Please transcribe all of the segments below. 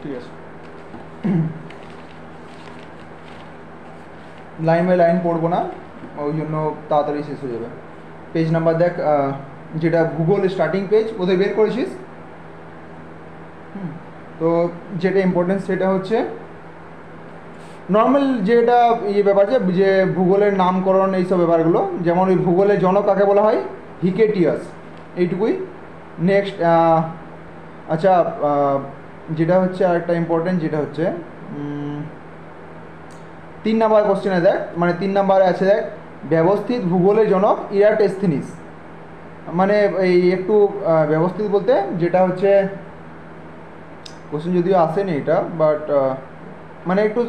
ঠিক আছে, line by line পড়বো না, ওই জন্য তাড়াতাড়ি শেষ হয়ে যাবে। পেজ নাম্বার দেখ, যেটা গুগল স্টার্টিং পেজ ওদের বের করেছিস। তো যেটা ইম্পর্টেন্ট সেটা হচ্ছে নর্মাল যেটা ব্যাপার যে ভূগোলের নামকরণ এইসব ব্যাপারগুলো, যেমন ওই ভূগোলের জনক কাকে বলা হয়, হিকেটিয়াস, এইটুকুই। নেক্সট আচ্ছা, যেটা হচ্ছে আরেকটা ইম্পর্টেন্ট যেটা হচ্ছে 3 নাম্বার কোশ্চেনে দেখ, মানে 3 নাম্বারে আছে দেখ, ব্যবস্থিত ভূগোলের জনক ইরাটোস্থেনিস। মানে এই একটু ব্যবস্থিত বলতে যেটা হচ্ছে কোশ্চেন যদিও আসেনি এটা, বাট মানে একটু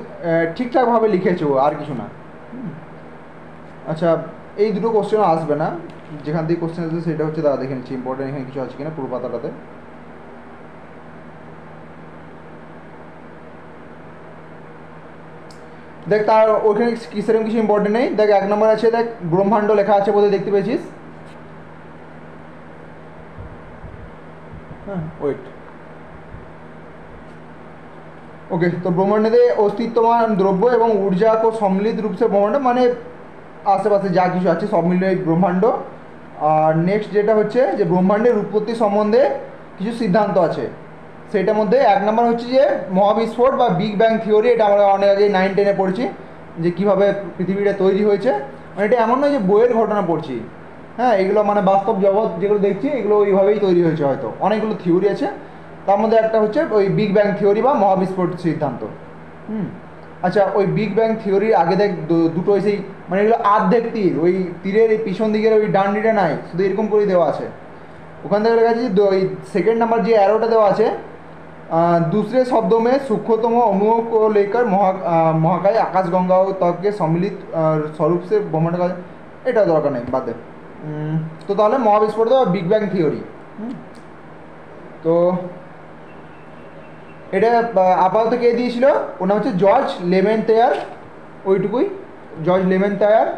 ঠিকঠাকভাবে লিখেছে ও, আর কিছু না। আচ্ছা, এই দুটো কোশ্চেনও আসবে না, যেখান থেকে কোশ্চেন আসবে সেটা হচ্ছে দাদা দেখে নিচ্ছি ইম্পর্টেন্ট এখানে কিছু আছে কিনা পুরো পাতাটাতে। দেখ তার ওখানে সেরকম কিছু ইম্পর্টেন্ট নেই। দেখ 1 নম্বর আছে, দেখ ব্রহ্মাণ্ড লেখা আছে বোধহয়, দেখতে পেয়েছিস? হ্যাঁ, ওয়েট, ओके। तो ब्रह्मांडे अस्तित्वमान द्रव्य এবং ऊर्जा को सम्मिलित रूप से ब्रह्मांड মানে আশেপাশে যা কিছু আছে সব মিলিয়ে ব্রহ্মাণ্ড। আর নেক্সট যেটা হচ্ছে যে ব্রহ্মাণ্ডের উৎপত্তি সম্বন্ধে কিছু সিদ্ধান্ত আছে, সেটার মধ্যে 1 নম্বর হচ্ছে যে মহাবিস্ফোট বা বিগ ব্যাং থিওরি। এটা আমরা অনেক আগে 9-10-এ পড়েছি যে কীভাবে পৃথিবীটা তৈরি হয়েছে। মানে এটা এমন নয় যে বইয়ের ঘটনা পড়ছি, হ্যাঁ, এগুলো মানে বাস্তব জগৎ যেগুলো দেখছি এগুলো ওইভাবেই তৈরি হয়েছে। হয়তো অনেকগুলো থিওরি আছে, তার মধ্যে একটা হচ্ছে ওই বিগ ব্যাং থিওরি বা মহাবিস্ফোট সিদ্ধান্ত। আচ্ছা, ওই বিগ ব্যাং থিওরির আগে দেখ দুটো সেই মানে এগুলো আর্ধেক তীর, ওই তীরের এই পিছন দিকের ওই ডান্ডিটা নাই, শুধু এরকম করেই দেওয়া আছে। ওখান থেকে লেখা আছে যে ওই 2nd नंबर যে অ্যারোটা দেওয়া আছে, दूसरे शब्दों में सूक्ष्मतम अणुओं को लेकर महाकाय आकाशगंगा तक के सम्मिलित स्वरूप से ब्रह्मांड का, এটা দরকার নেই, বাদ দে। তো তাহলে মহাবিস্ফোট বা বিগ ব্যাং থিওরি, তো এটা আপাতত কে দিয়েছিল, ওর নাম হচ্ছে জর্জ লেমেন্থায়ার, ওইটুকুই, জর্জ লেমেন্থায়ার।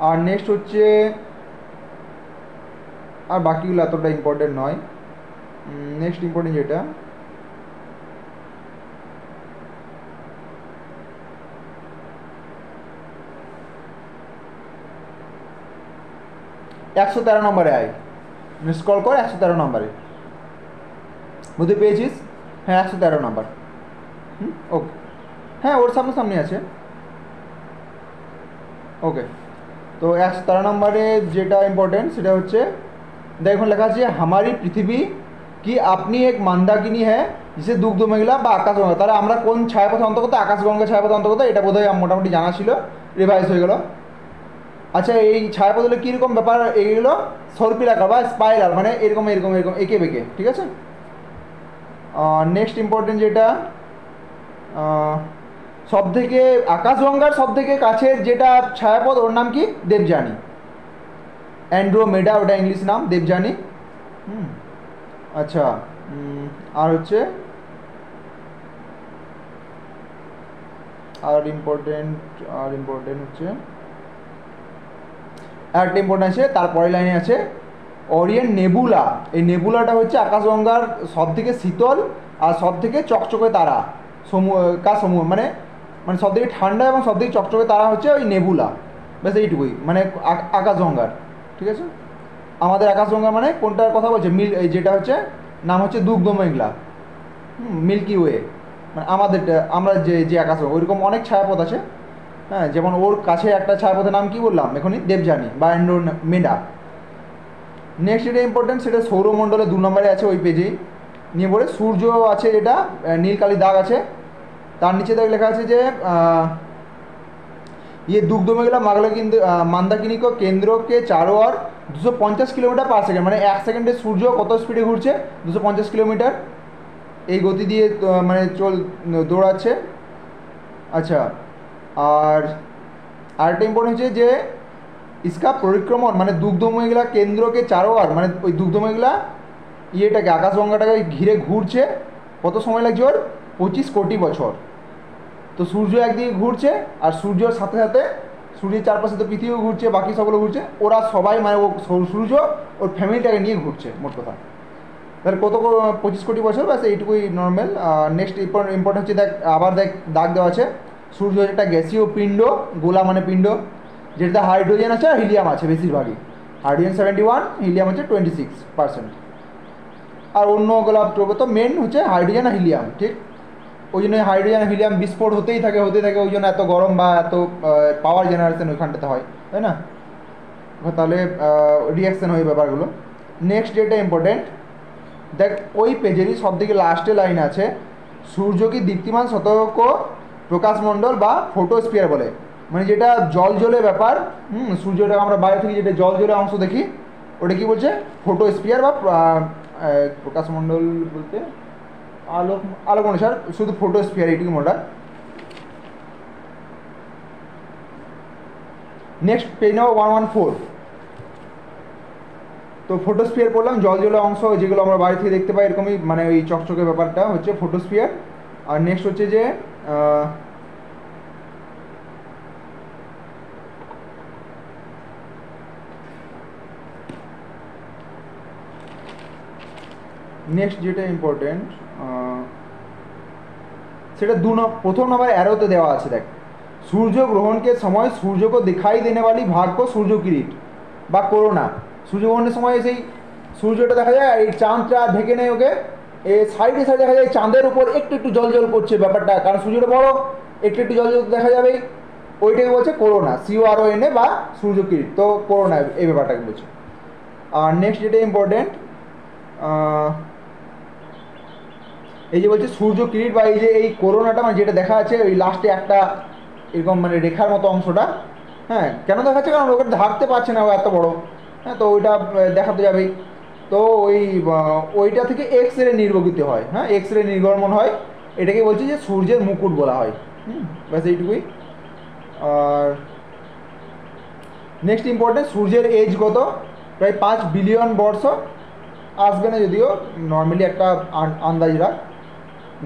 আর নেক্সট হচ্ছে, আর বাকিগুলো এতটা ইম্পর্টেন্ট নয়। নেক্সট ইম্পর্টেন্ট যেটা একশো 13 নম্বরে আয়, স্ক্রল কর 113 নম্বরে, বুঝতে পেয়েছিস? হ্যাঁ, 113 নম্বর। ওকে, হ্যাঁ ওর সামনে আছে। ওকে, তো 113 নম্বরে যেটা ইম্পর্টেন্ট সেটা হচ্ছে দেখুন লেখা আছে हमारी পৃথিবী কি আপনি এক মন্দাকিনী হ্যাঁ जिसे দুগ্ধ মেঘলা বা আকাশগঙ্গা। তাহলে আমরা কোন ছায়াপথে অন্তর্গত? আকাশগঙ্গা ছায়াপথে অন্তর্গত। এটা বোধহয় মোটামুটি জানা ছিল, রিভাইজ হয়ে গেল। আচ্ছা, এই ছায়াপথ হলে কীরকম ব্যাপার? এইগুলো সর্পিলাকার বা স্পাইরাল, মানে এরকম এরকম এরকম এঁকে বেঁকে, ঠিক আছে। নেক্সট ইম্পর্টেন্ট যেটা সব থেকে আকাশগঙ্গার সব থেকে কাছের যেটা ছায়াপথ, ওর নাম কি? দেবযানী, অ্যান্ড্রোমেডা, ওটা ইংলিশ নাম, দেবযানী। আচ্ছা, আর হচ্ছে আর ইম্পর্টেন্ট হচ্ছে একটা ইম্পর্টেন্ট আছে, তারপরের লাইনে আছে ওরিয়েন্ট নেবুলা। এই নেবুলাটা হচ্ছে আকাশগঙ্গার সব থেকে শীতল আর সব থেকে চকচকে তারা সমূহ, মানে মানে সব থেকে ঠান্ডা এবং সব থেকে চকচকে তারা হচ্ছে ওই নেবুলা। ব্যাস এইটুকুই, মানে আকাশগঙ্গার, ঠিক আছে। আমাদের আকাশগঙ্গা মানে কোনটার কথা বলছে? যেটা হচ্ছে নাম হচ্ছে দুগ্ধ মেঘলা, মিল্কি ওয়ে, মানে আমাদেরটা, আমরা যে আকাশগঙ্গা, ওইরকম অনেক ছায়াপথ আছে। হ্যাঁ, যেমন ওর কাছে একটা ছায়াপথের নাম কি বললাম এখনই? দেবযানী বা অ্যান্ড্রোমেডা। নেক্সট যেটা ইম্পর্টেন্ট সেটা সৌরমণ্ডলে 2 নম্বরে আছে ওই পেজেই। নিয়ে পড়ে সূর্য আছে, যেটা নীল কালি দাগ আছে, তার নিচে দেখ লেখা আছে যে ये दुग्ध मेघला मंदाकिनी को केंद्र के चारों ओर 250 किलोमीटर पर सेकेंड, মানে 1 সেকেন্ডে সূর্য কত স্পিডে ঘুরছে? 250 কিলোমিটার এই গতি দিয়ে মানে দৌড়াচ্ছে। আচ্ছা, আর আরেকটা ইম্পর্টেন্ট হচ্ছে যে इसका परिक्रमण মানে দুগ্ধ মেঘলা কেন্দ্রকে চারো ওর, মানে ওই দুগ্ধ মেঘলা ইয়েটাকে আকাশগঙ্গাটাকে ঘিরে ঘুরছে, কত সময় লাগছে ওর? 25 কোটি বছর। তো সূর্য একদিকে ঘুরছে, আর সূর্যের সাথে সাথে সূর্যের চারপাশে তো পৃথিবীও ঘুরছে, বাকি সবগুলো ঘুরছে, ওরা সবাই মানে ও সূর্য ওর ফ্যামিলিটাকে নিয়ে ঘুরছে, মোট কথা। তাহলে কত 25 কোটি বছর, ব্যাস এইটুকুই নর্মাল। নেক্সট ইম্পর্টেন্ট হচ্ছে দেখ, আবার দেখ দাগ দেওয়া আছে, সূর্য হচ্ছে একটা গ্যাসীয় পিণ্ড, গোলা মানে পিণ্ড, যেটাতে হাইড্রোজেন আছে আর হিলিয়াম আছে বেশিরভাগই। হাইড্রোজেন 71, হিলিয়াম হচ্ছে 26%। আর অন্য গোলাপ তো মেন হচ্ছে হাইড্রোজেন আর হিলিয়াম, ঠিক। ওই জন্য হাইড্রোজেন আর হিলিয়াম বিস্ফোট হতেই থাকে, ওই জন্য এত গরম বা এত পাওয়ার জেনারেশন ওইখানটাতে হয়, তাই না? তাহলে রিয়াকশান হয় ব্যাপারগুলো। নেক্সট যেটা ইম্পর্টেন্ট, দেখ ওই পেজেরই সব থেকে লাস্টে লাইন আছে, সূর্য কি দীপ্তিমান শতক প্রকাশমণ্ডল বা ফোটোস্ফিয়ার বলে, মানে যেটা জল জলে ব্যাপার। সূর্যটা আমরা বাইরে থেকে যেটা জল জলে অংশ দেখি, ওটা কি বলছে? ফোটোস্ফিয়ার বা প্রকাশমণ্ডল বলতে আলোক, আলোক অনুসার শুধু ফোটোস্ফিয়ার, এইটুকু মোটা। Next page number 114। তো ফোটোস্ফিয়ার পড়লাম, জল জলে অংশ যেগুলো আমরা বাইরে থেকে দেখতে পাই এরকমই, মানে ওই চকচকে ব্যাপারটা হচ্ছে ফোটোস্ফিয়ার। আর নেক্সট হচ্ছে যে নেক্সট যেটা ইম্পর্টেন্ট সেটা প্রথম নম্বর অ্যারোতে দেওয়া আছে, দেখ সূর্য গ্রহণকে সময় সূর্য को दिखाई देने वाली भाग को সূর্য কিরিট বা করোনা। সূর্যগ্রহণের সময় সেই সূর্যটা দেখা যায়, এই চাঁদটা ঢেকে নেয় ওকে, এই সাইডে সাইডে দেখা যায় চাঁদের উপর একটু একটু জল জল করছে ব্যাপারটা, কারণ সূর্যটা বড়, একটু একটু জল জল দেখা যাবে, ওইটাকে বলছে করোনা, CORONA বা সূর্য কিরিট। তো করোনা এই ব্যাপারটাকে বলছে। আর নেক্সট যেটা ইম্পর্টেন্ট, এই যে বলছে সূর্য কিরিট বা এই যে এই করোনাটা, মানে যেটা দেখা আছে ওই লাস্টে একটা এরকম মানে রেখার মতো অংশটা, হ্যাঁ কেন দেখাচ্ছে? কারণ ওকে ঢাকতে পারছে না ও এত বড়, হ্যাঁ তো ওইটা দেখাতে যাবেই। তো ওইটা থেকে এক্স রে নির্গমিত হয়, হ্যাঁ এক্স রে নির্গমন হয়, এটাকে বলছে যে সূর্যের মুকুট বলা হয়। ব্যাস এইটুকুই। আর নেক্সট ইম্পর্টেন্ট, সূর্যের এজ কত? প্রায় 5 বিলিয়ন বর্ষ, আসবে না যদিও, নর্মালি একটা আন্দাজ রাখ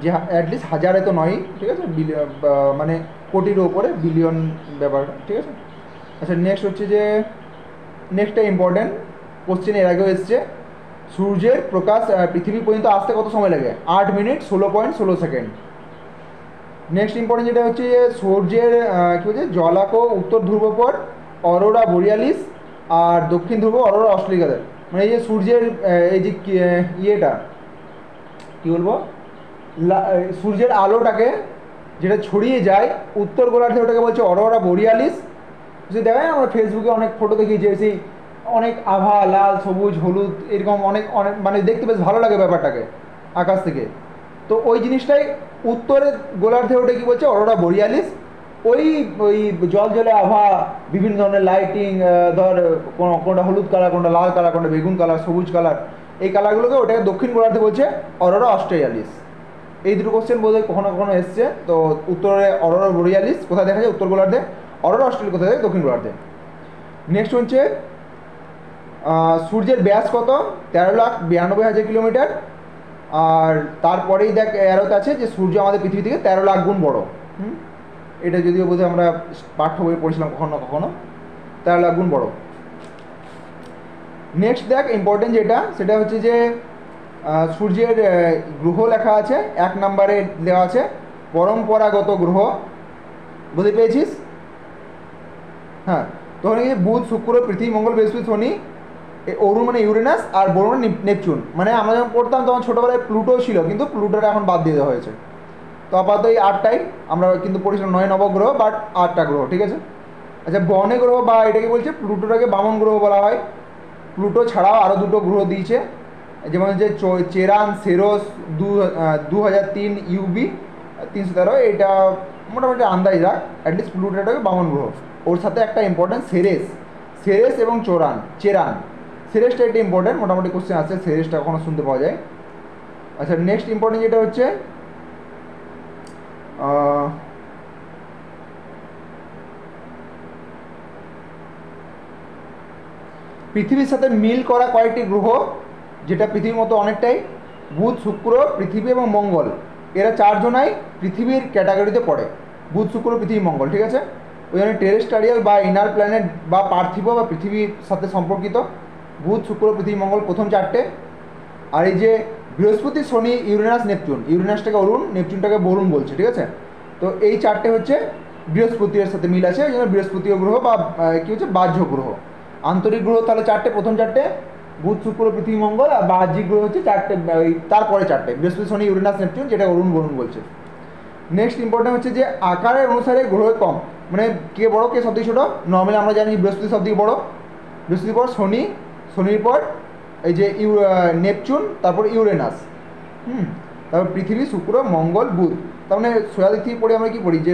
যে অ্যাটলিস্ট হাজারে তো নয়, ঠিক আছে, মানে কোটির ওপরে বিলিয়ন ব্যাপারটা, ঠিক আছে। আচ্ছা নেক্সট হচ্ছে যে নেক্সটটা ইম্পর্টেন্ট কোশ্চেন এর আগেও এসছে, সূর্যের প্রকাশ পৃথিবী পর্যন্ত আসতে কত সময় লাগে? 8 মিনিট 16.16 সেকেন্ড। নেক্সট ইম্পর্টেন্ট যেটা হচ্ছে যে সূর্যের কী বলছে, জলাক উত্তর ধ্রুব পর অরোরা বোরিয়ালিস আর দক্ষিণ ধ্রুব অরোরা অস্ট্রেলিকাদের, মানে এই যে সূর্যের এই যে ইয়েটা কী বলবো, সূর্যের আলোটাকে যেটা ছড়িয়ে যায় উত্তর গোলার্ধে, ওটাকে বলছে অরোরা বোরিয়ালিস। যদি দেখেন আমরা ফেসবুকে অনেক ফটো দেখি যে সেই অনেক আভা, লাল সবুজ হলুদ এরকম অনেক অনেক, মানে দেখতে বেশ ভালো লাগে ব্যাপারটাকে আকাশ থেকে। তো ওই জিনিসটাই উত্তরের গোলার্ধে ওটা কী বলছে, অরোরা বোরিয়ালিস। ওই ওই জল জলে আভা, বিভিন্ন ধরনের লাইটিং, ধর কোনটা হলুদ কালার, কোনটা লাল কালার, কোনটা বেগুন কালার, সবুজ কালার, এই কালারগুলোকে ওটাকে দক্ষিণ গোলার্ধে বলছে অরোরা অস্ট্রেলিয়ালিস। এই দুটো কোশ্চেন বোধহয় কখনো কখনো এসছে। তো উত্তরে অরোরা বোরিয়ালিস কোথায় দেখা যায়? উত্তর গোলার্ধে। অরোরা অস্ট্রেলিয়া কোথায় যায়? দক্ষিণ গোলার্ধে। নেক্সট হচ্ছে সূর্যের ব্যাস কত? 13,92,000 কিলোমিটার। আর তারপরেই দেখ অ্যারোতে আছে যে সূর্য আমাদের পৃথিবী থেকে 13 লাখ গুণ বড়। এটা যদিও বোধহয় আমরা পাঠ্য বই পড়েছিলাম কখনো কখনো, 13 লাখ গুণ বড়। নেক্সট দেখ ইম্পর্টেন্ট যেটা, সেটা হচ্ছে যে সূর্যের গ্রহ লেখা আছে, 1 নম্বরে দেওয়া আছে পরম্পরাগত গ্রহ, বুঝতে পেরেছিস? হ্যাঁ, তখন এই বুধ শুক্র পৃথিবী মঙ্গল বৃহস্পতি শনি, অরুণ মানে ইউরেনাস, আর বরুণ নেপচুন। মানে আমরা যখন পড়তাম তখন ছোটোবেলায় প্লুটো ছিল, কিন্তু প্লুটোটা এখন বাদ দিয়ে দেওয়া হয়েছে। তো আপাতত এই 8টাই আমরা কিন্তু পড়েছিলাম, 9 নবগ্রহ, বাট 8টা গ্রহ, ঠিক আছে। আচ্ছা বনে গ্রহ বা এটাকে বলছে প্লুটোটাকে বামন গ্রহ বলা হয়। প্লুটো ছাড়াও আরও 2টো গ্রহ দিয়েছে, যেমন হচ্ছে চেরান সেরোস 2003 UB 313, এটা মোটামুটি আন্দাজ রাখ, অ্যাটলিস্ট প্লুটোটাকে বামন গ্রহ। ওর সাথে একটা ইম্পর্টেন্ট সেরেস এবং চেরান। সেরেসটা একটা ইম্পর্টেন্ট, মোটামুটি কোশ্চেন আছে, সেরেসটা কখনো শুনতে পাওয়া যায়। আচ্ছা নেক্সট ইম্পর্টেন্ট যেটা হচ্ছে পৃথিবীর সাথে মিল করা কয়েকটি গ্রহ, যেটা পৃথিবীর মতো অনেকটাই, বুধ শুক্র পৃথিবী এবং মঙ্গল, এরা 4জনাই পৃথিবীর ক্যাটাগরিতে পড়ে, বুধ শুক্র পৃথিবী মঙ্গল, ঠিক আছে। ওই জন্য টেরেস্ট্রিয়াল বা ইনার প্ল্যানেট বা পার্থিব বা পৃথিবীর সাথে সম্পর্কিত বুধ শুক্র পৃথিবী মঙ্গল প্রথম 4টে। আর এই যে বৃহস্পতি, শনি, ইউরেনাস, নেপচুন, ইউরেনাসটাকে অরুণ, নেপচুনটাকে বরুণ বলছে, ঠিক আছে। তো এই চারটে হচ্ছে বৃহস্পতির সাথে মিল আছে, ওই জন্য বৃহস্পতিও গ্রহ বা কী হচ্ছে বাহ্য গ্রহ। আন্তরিক গ্রহ তাহলে চারটে, প্রথম চারটে বুধ, শুক্র, পৃথিবী, মঙ্গল, আর বাহ্যিক গ্রহ হচ্ছে চারটে, তারপরে চারটে বৃহস্পতি, শনি, ইউরেনাস, নেপচুন, যেটা অরুণ বরুণ বলছে। নেক্সট ইম্পর্টেন্ট হচ্ছে যে আকারের অনুসারে গ্রহ কম, মানে কে বড় কে সবথেকে ছোটো। নর্মালি আমরা জানি বৃহস্পতি সবথেকে বড়, বৃহস্পতির পর শনি, শনির পর এই যে নেপচুন, তারপর ইউরেনাস, তারপর পৃথিবী, শুক্র, মঙ্গল, বুধ। তার মানে সোজা দিক থেকে পড়ি আমরা কী পড়ি যে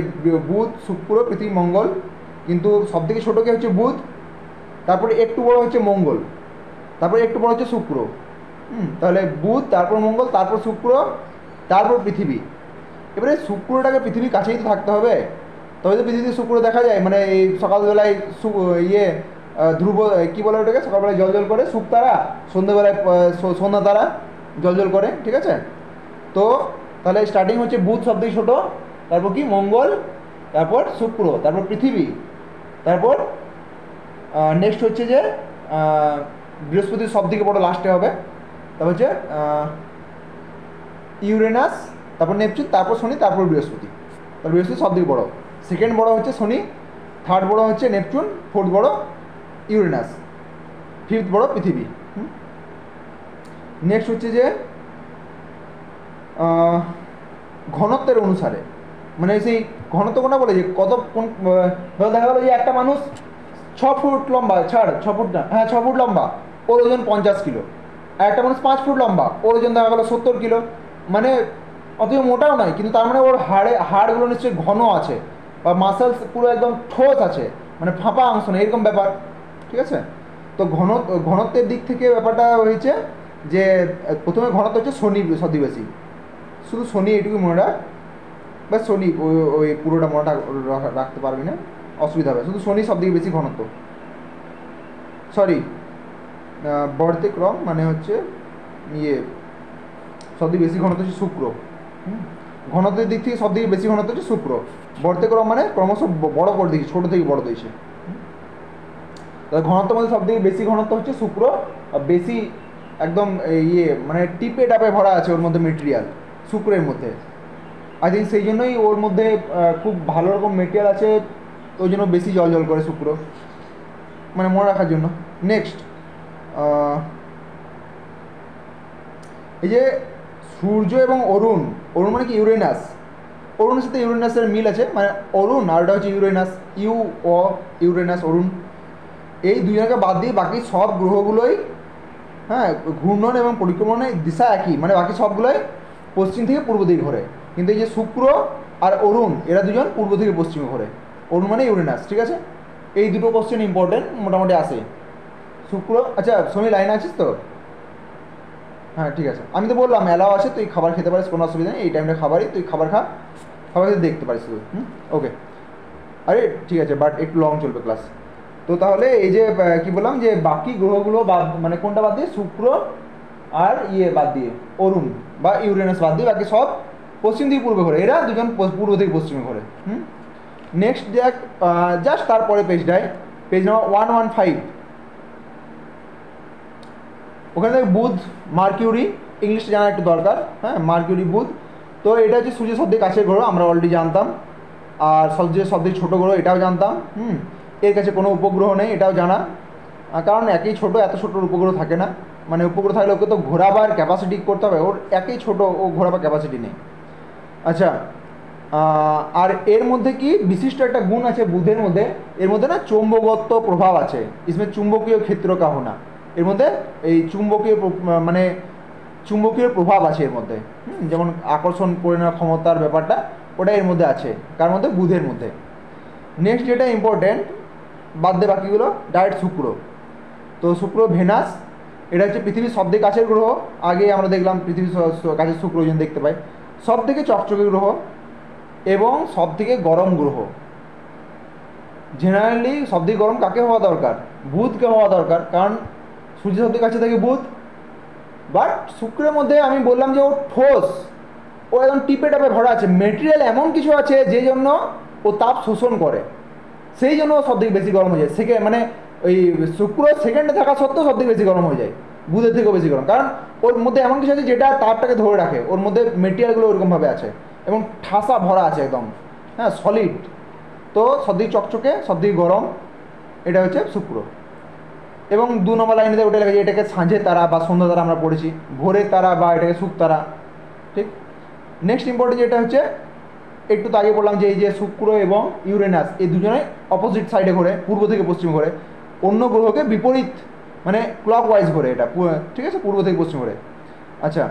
বুধ, শুক্র, পৃথিবী, মঙ্গল, কিন্তু সবথেকে ছোটো কে হচ্ছে বুধ, তারপরে একটু বড় হচ্ছে মঙ্গল, তারপরে একটু বড় হচ্ছে শুক্র। তাহলে বুধ, তারপর মঙ্গল, তারপর শুক্র, তারপর পৃথিবী। এবারে শুক্রটাকে পৃথিবীর কাছেই তো থাকতে হবে, তবে তো পৃথিবীতে শুক্র দেখা যায়। মানে এই সকালবেলায় ধ্রুব কী বলে ওটাকে, সকালবেলায় জল জল করে শুকতারা, সন্ধ্যাবেলায় সন্ধ্যা তারা জল জল করে, ঠিক আছে। তো তাহলে স্টার্টিং হচ্ছে বুধ সবথেকে ছোটো, তারপর কি মঙ্গল, তারপর শুক্র, তারপর পৃথিবী, তারপর নেক্সট হচ্ছে যে বৃহস্পতি সবথেকে বড় লাস্টে হবে, তারপর হচ্ছে ইউরেনাস, তারপর নেপচুন, তারপর শনি, তারপর বৃহস্পতি। তারপর বৃহস্পতি সবথেকে বড়, সেকেন্ড বড় হচ্ছে শনি, থার্ড বড় হচ্ছে নেপচুন, ফোর্থ বড় ইউরেনাস, ফিফথ বড় পৃথিবী। নেক্সট হচ্ছে যে ঘনত্বের অনুসারে, মানে সেই ঘনত্ব কোনটা বলে যে কত কোন, দেখা গেলো যে একটা মানুষ 6 ফুট লম্বা, 6 ফুট না, হ্যাঁ 6 ফুট লম্বা, ওর ওজন 50 কিলো। আর একটা মানুষ 5 ফুট লম্বা, ওর ওজন দেখা গেলো 70 কিলো। মানে অত মোটাও নয়, কিন্তু তার মানে ওর হাড়গুলো নিশ্চয়ই ঘন আছে, বা মাসেলস পুরো একদম ঠোস আছে, মানে ফাঁপা অংশ নেই, এরকম ব্যাপার, ঠিক আছে। তো ঘনত্বের দিক থেকে ব্যাপারটা হয়েছে যে প্রথমে ঘনত্ব হচ্ছে শনি সবথেকে বেশি, শুধু শনি এটুকু মনে রাখ, বা শনি ওই পুরোটা মনে রাখতে পারবি না, অসুবিধা হবে। শুধু শনি সবথেকে বেশি ঘনত্ব, সরি বর্তে ক্রম মানে হচ্ছে সবথেকে বেশি ঘনত্ব হচ্ছে শুক্র। ঘনত্বের দিক থেকে সবথেকে বেশি ঘনত্ব হচ্ছে শুক্র। বর্তে ক্রম মানে ক্রমশ বড় করে দিয়েছে, ছোটো থেকে বড় দিয়েছে। তাহলে ঘনত্বের মধ্যে সবথেকে বেশি ঘনত্ব হচ্ছে শুক্র, আর বেশি একদম মানে টিপে টাপে ভরা আছে ওর মধ্যে মেটেরিয়াল শুক্রের মধ্যে। আই থিঙ্ক সেই জন্যই ওর মধ্যে খুব ভালো রকম মেটেরিয়াল আছে, ওই জন্য বেশি জল জল করে শুক্র, মানে মনে রাখার জন্য। নেক্সট এই যে সূর্য এবং অরুণ, অরুণ মানে কি ইউরেনাস, অরুণের সাথে ইউরেনাসের মিল আছে, মানে অরুণ আর ওটা হচ্ছে ইউরেনাস, ইউরেনাস অরুণ, এই দুজনকে বাদ দিয়ে বাকি সব গ্রহগুলোই হ্যাঁ ঘূর্ণন এবং পরিক্রমণের দিশা একই, মানে বাকি সবগুলোই পশ্চিম থেকে পূর্ব দিকে ঘোরে, কিন্তু এই যে শুক্র আর অরুণ এরা দুজন পূর্ব থেকে পশ্চিমে ঘোরে। অরুণ মানে ইউরেনাস, ঠিক আছে। এই দুটো কোশ্চেন ইম্পর্টেন্ট মোটামুটি আসে। শুক্র, আচ্ছা সময় লাইন আছিস তো? হ্যাঁ ঠিক আছে, আমি তো বললাম অ্যালাও আছে, তুই খাবার খেতে পারিস, কোনো অসুবিধা নেই, এই টাইমটা খাবারই, তুই খাবার খেতে দেখতে পারিস শুধু। ওকে, আরে ঠিক আছে, বাট একটু লং চলবে ক্লাস। তো তাহলে এই যে কি বললাম যে বাকি গ্রহগুলো বাদ, মানে কোনটা বাদ দিয়ে, শুক্র আর বাদ দিয়ে, অরুণ বা ইউরেনাস বাদ দিয়ে বাকি সব পশ্চিম থেকে পূর্বে ঘোরে, এরা দুজন পূর্ব থেকে পশ্চিমে ঘোরে। নেক্সট দেখ, জাস্ট তারপরে পেজটায়, পেজ নাম্বার 115, ওখানে দেখ বুধ, মার্কিউরি, ইংলিশটা জানা একটু দরকার, হ্যাঁ মার্কিউরি, বুধ। তো এটা হচ্ছে সূর্যের সবথেকে কাছের গ্রহ, আমরা অলরেডি জানতাম। আর সবথেকে ছোটো গ্রহ এটাও জানতাম। এর কাছে কোনো উপগ্রহ নেই, এটাও জানা, কারণ একই ছোট, এত ছোট উপগ্রহ থাকে না, মানে উপগ্রহ থাকলে ওকে তো ঘোরাবার ক্যাপাসিটি করতে হবে, ওর একই ছোট, ও ঘোরাবার ক্যাপাসিটি নেই। আচ্ছা, আর এর মধ্যে কি বিশিষ্ট একটা গুণ আছে বুধের মধ্যে, এর মধ্যে না চৌম্বকত্ব প্রভাব আছে, ইসমে চুম্বকীয় ক্ষেত্র কা হোনা, এর মধ্যে এই চুম্বকীয় মানে চুম্বকীয় প্রভাব আছে এর মধ্যে, যেমন আকর্ষণ করে নেওয়ার ক্ষমতার ব্যাপারটা, ওটা এর মধ্যে আছে, কার মধ্যে, বুধের মধ্যে। নেক্সট যেটা ইম্পর্টেন্ট, বাদ দে বাকিগুলো, ডাইরেক্ট শুক্র। তো শুক্র, ভেনাস, এটা হচ্ছে পৃথিবীর সবথেকে কাছের গ্রহ, আগে আমরা দেখলাম পৃথিবীর কাছে শুক্র ওজন দেখতে পাই, সবথেকে চকচকে গ্রহ এবং সবথেকে গরম গ্রহ। জেনারেলি সবথেকে গরম কাকে হওয়া দরকার, বুধকে হওয়া দরকার, কারণ সূর্য সবথেকে কাছে থাকে বুধ। বাট শুক্রের মধ্যে আমি বললাম যে ও ঠোস, ও একদম টিপে টাপে ভরা আছে, মেটেরিয়াল এমন কিছু আছে যে জন্য ও তাপ শোষণ করে, সেই জন্য সবথেকে বেশি গরম হয়ে যায়। মানে ওই শুক্র সেকেন্ডে থাকা সত্ত্বেও সবথেকে বেশি গরম হয়ে যায়, বুধের থেকেও বেশি গরম, কারণ ওর মধ্যে এমন কিছু আছে যেটা তাপটাকে ধরে রাখে, ওর মধ্যে মেটেরিয়ালগুলো ওরকমভাবে আছে এবং ঠাসা ভরা আছে একদম, হ্যাঁ সলিড। তো সবদিকে চকচকে, সবদিকে গরম, এটা হচ্ছে শুক্র। এবং 2 নম্বর লাইনে ওটা লেখা যায়, এটাকে সাঁঝের তারা বা সন্ধ্যা তারা আমরা পড়েছি, ভোরের তারা বা এটাকে শুক তারা, ঠিক। নেক্সট ইম্পর্টেন্ট যেটা হচ্ছে, একটু তো আগে বললাম যে এই যে শুক্র এবং ইউরেনাস এই দুজনে অপোজিট সাইডে ঘোরে, পূর্ব থেকে পশ্চিম ঘোরে, অন্য গ্রহকে বিপরীত মানে ক্লক ওয়াইজ ঘোরে এটা, ঠিক আছে, পূর্ব থেকে পশ্চিম ঘোরে। আচ্ছা,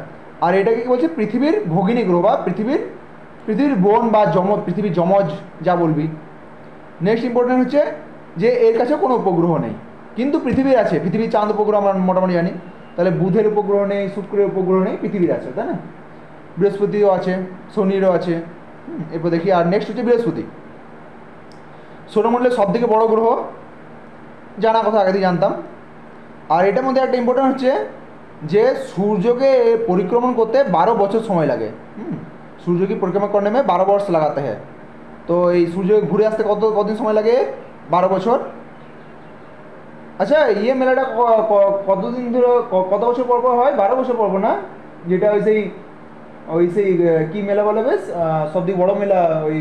আর এটাকে কী বলছে, পৃথিবীর ভগিনী গ্রহ বা পৃথিবীর বোন বা পৃথিবীর যমজ যা বলবি। নেক্সট ইম্পর্টেন্ট হচ্ছে যে এর কাছে কোনো উপগ্রহ নেই, কিন্তু পৃথিবীর আছে, পৃথিবীর চাঁদ উপগ্রহ আমরা মোটামুটি জানি, তাহলে বুধের উপগ্রহ নেই, শুক্রের উপগ্রহ নেই, পৃথিবীর আছে, তাই না। বৃহস্পতিও আছে, শনিরও আছে। এরপর দেখি, আর নেক্সট হচ্ছে বৃহস্পতি, সৌরমণ্ডলের সব থেকে বড় গ্রহ, জানা কথা, আগে থেকে জানতাম। আর এটার মধ্যে একটা ইম্পর্টেন্ট হচ্ছে যে সূর্যকে পরিক্রমণ করতে 12 বছর সময় লাগে। সূর্য की परिक्रमा करने में 12 वर्ष लगाते हैं। তো এই সূর্য ঘুরে আসতে কতদিন সময় লাগে? 12 বছর। আচ্ছা, ইয়ে মেলাটা কতদিন ধরে, কত বছর পর পর হয়? 12 বছর পর পর না? যেটা ওই সেই কী মেলা বলে বেশ, সবথেকে বড় মেলা ওই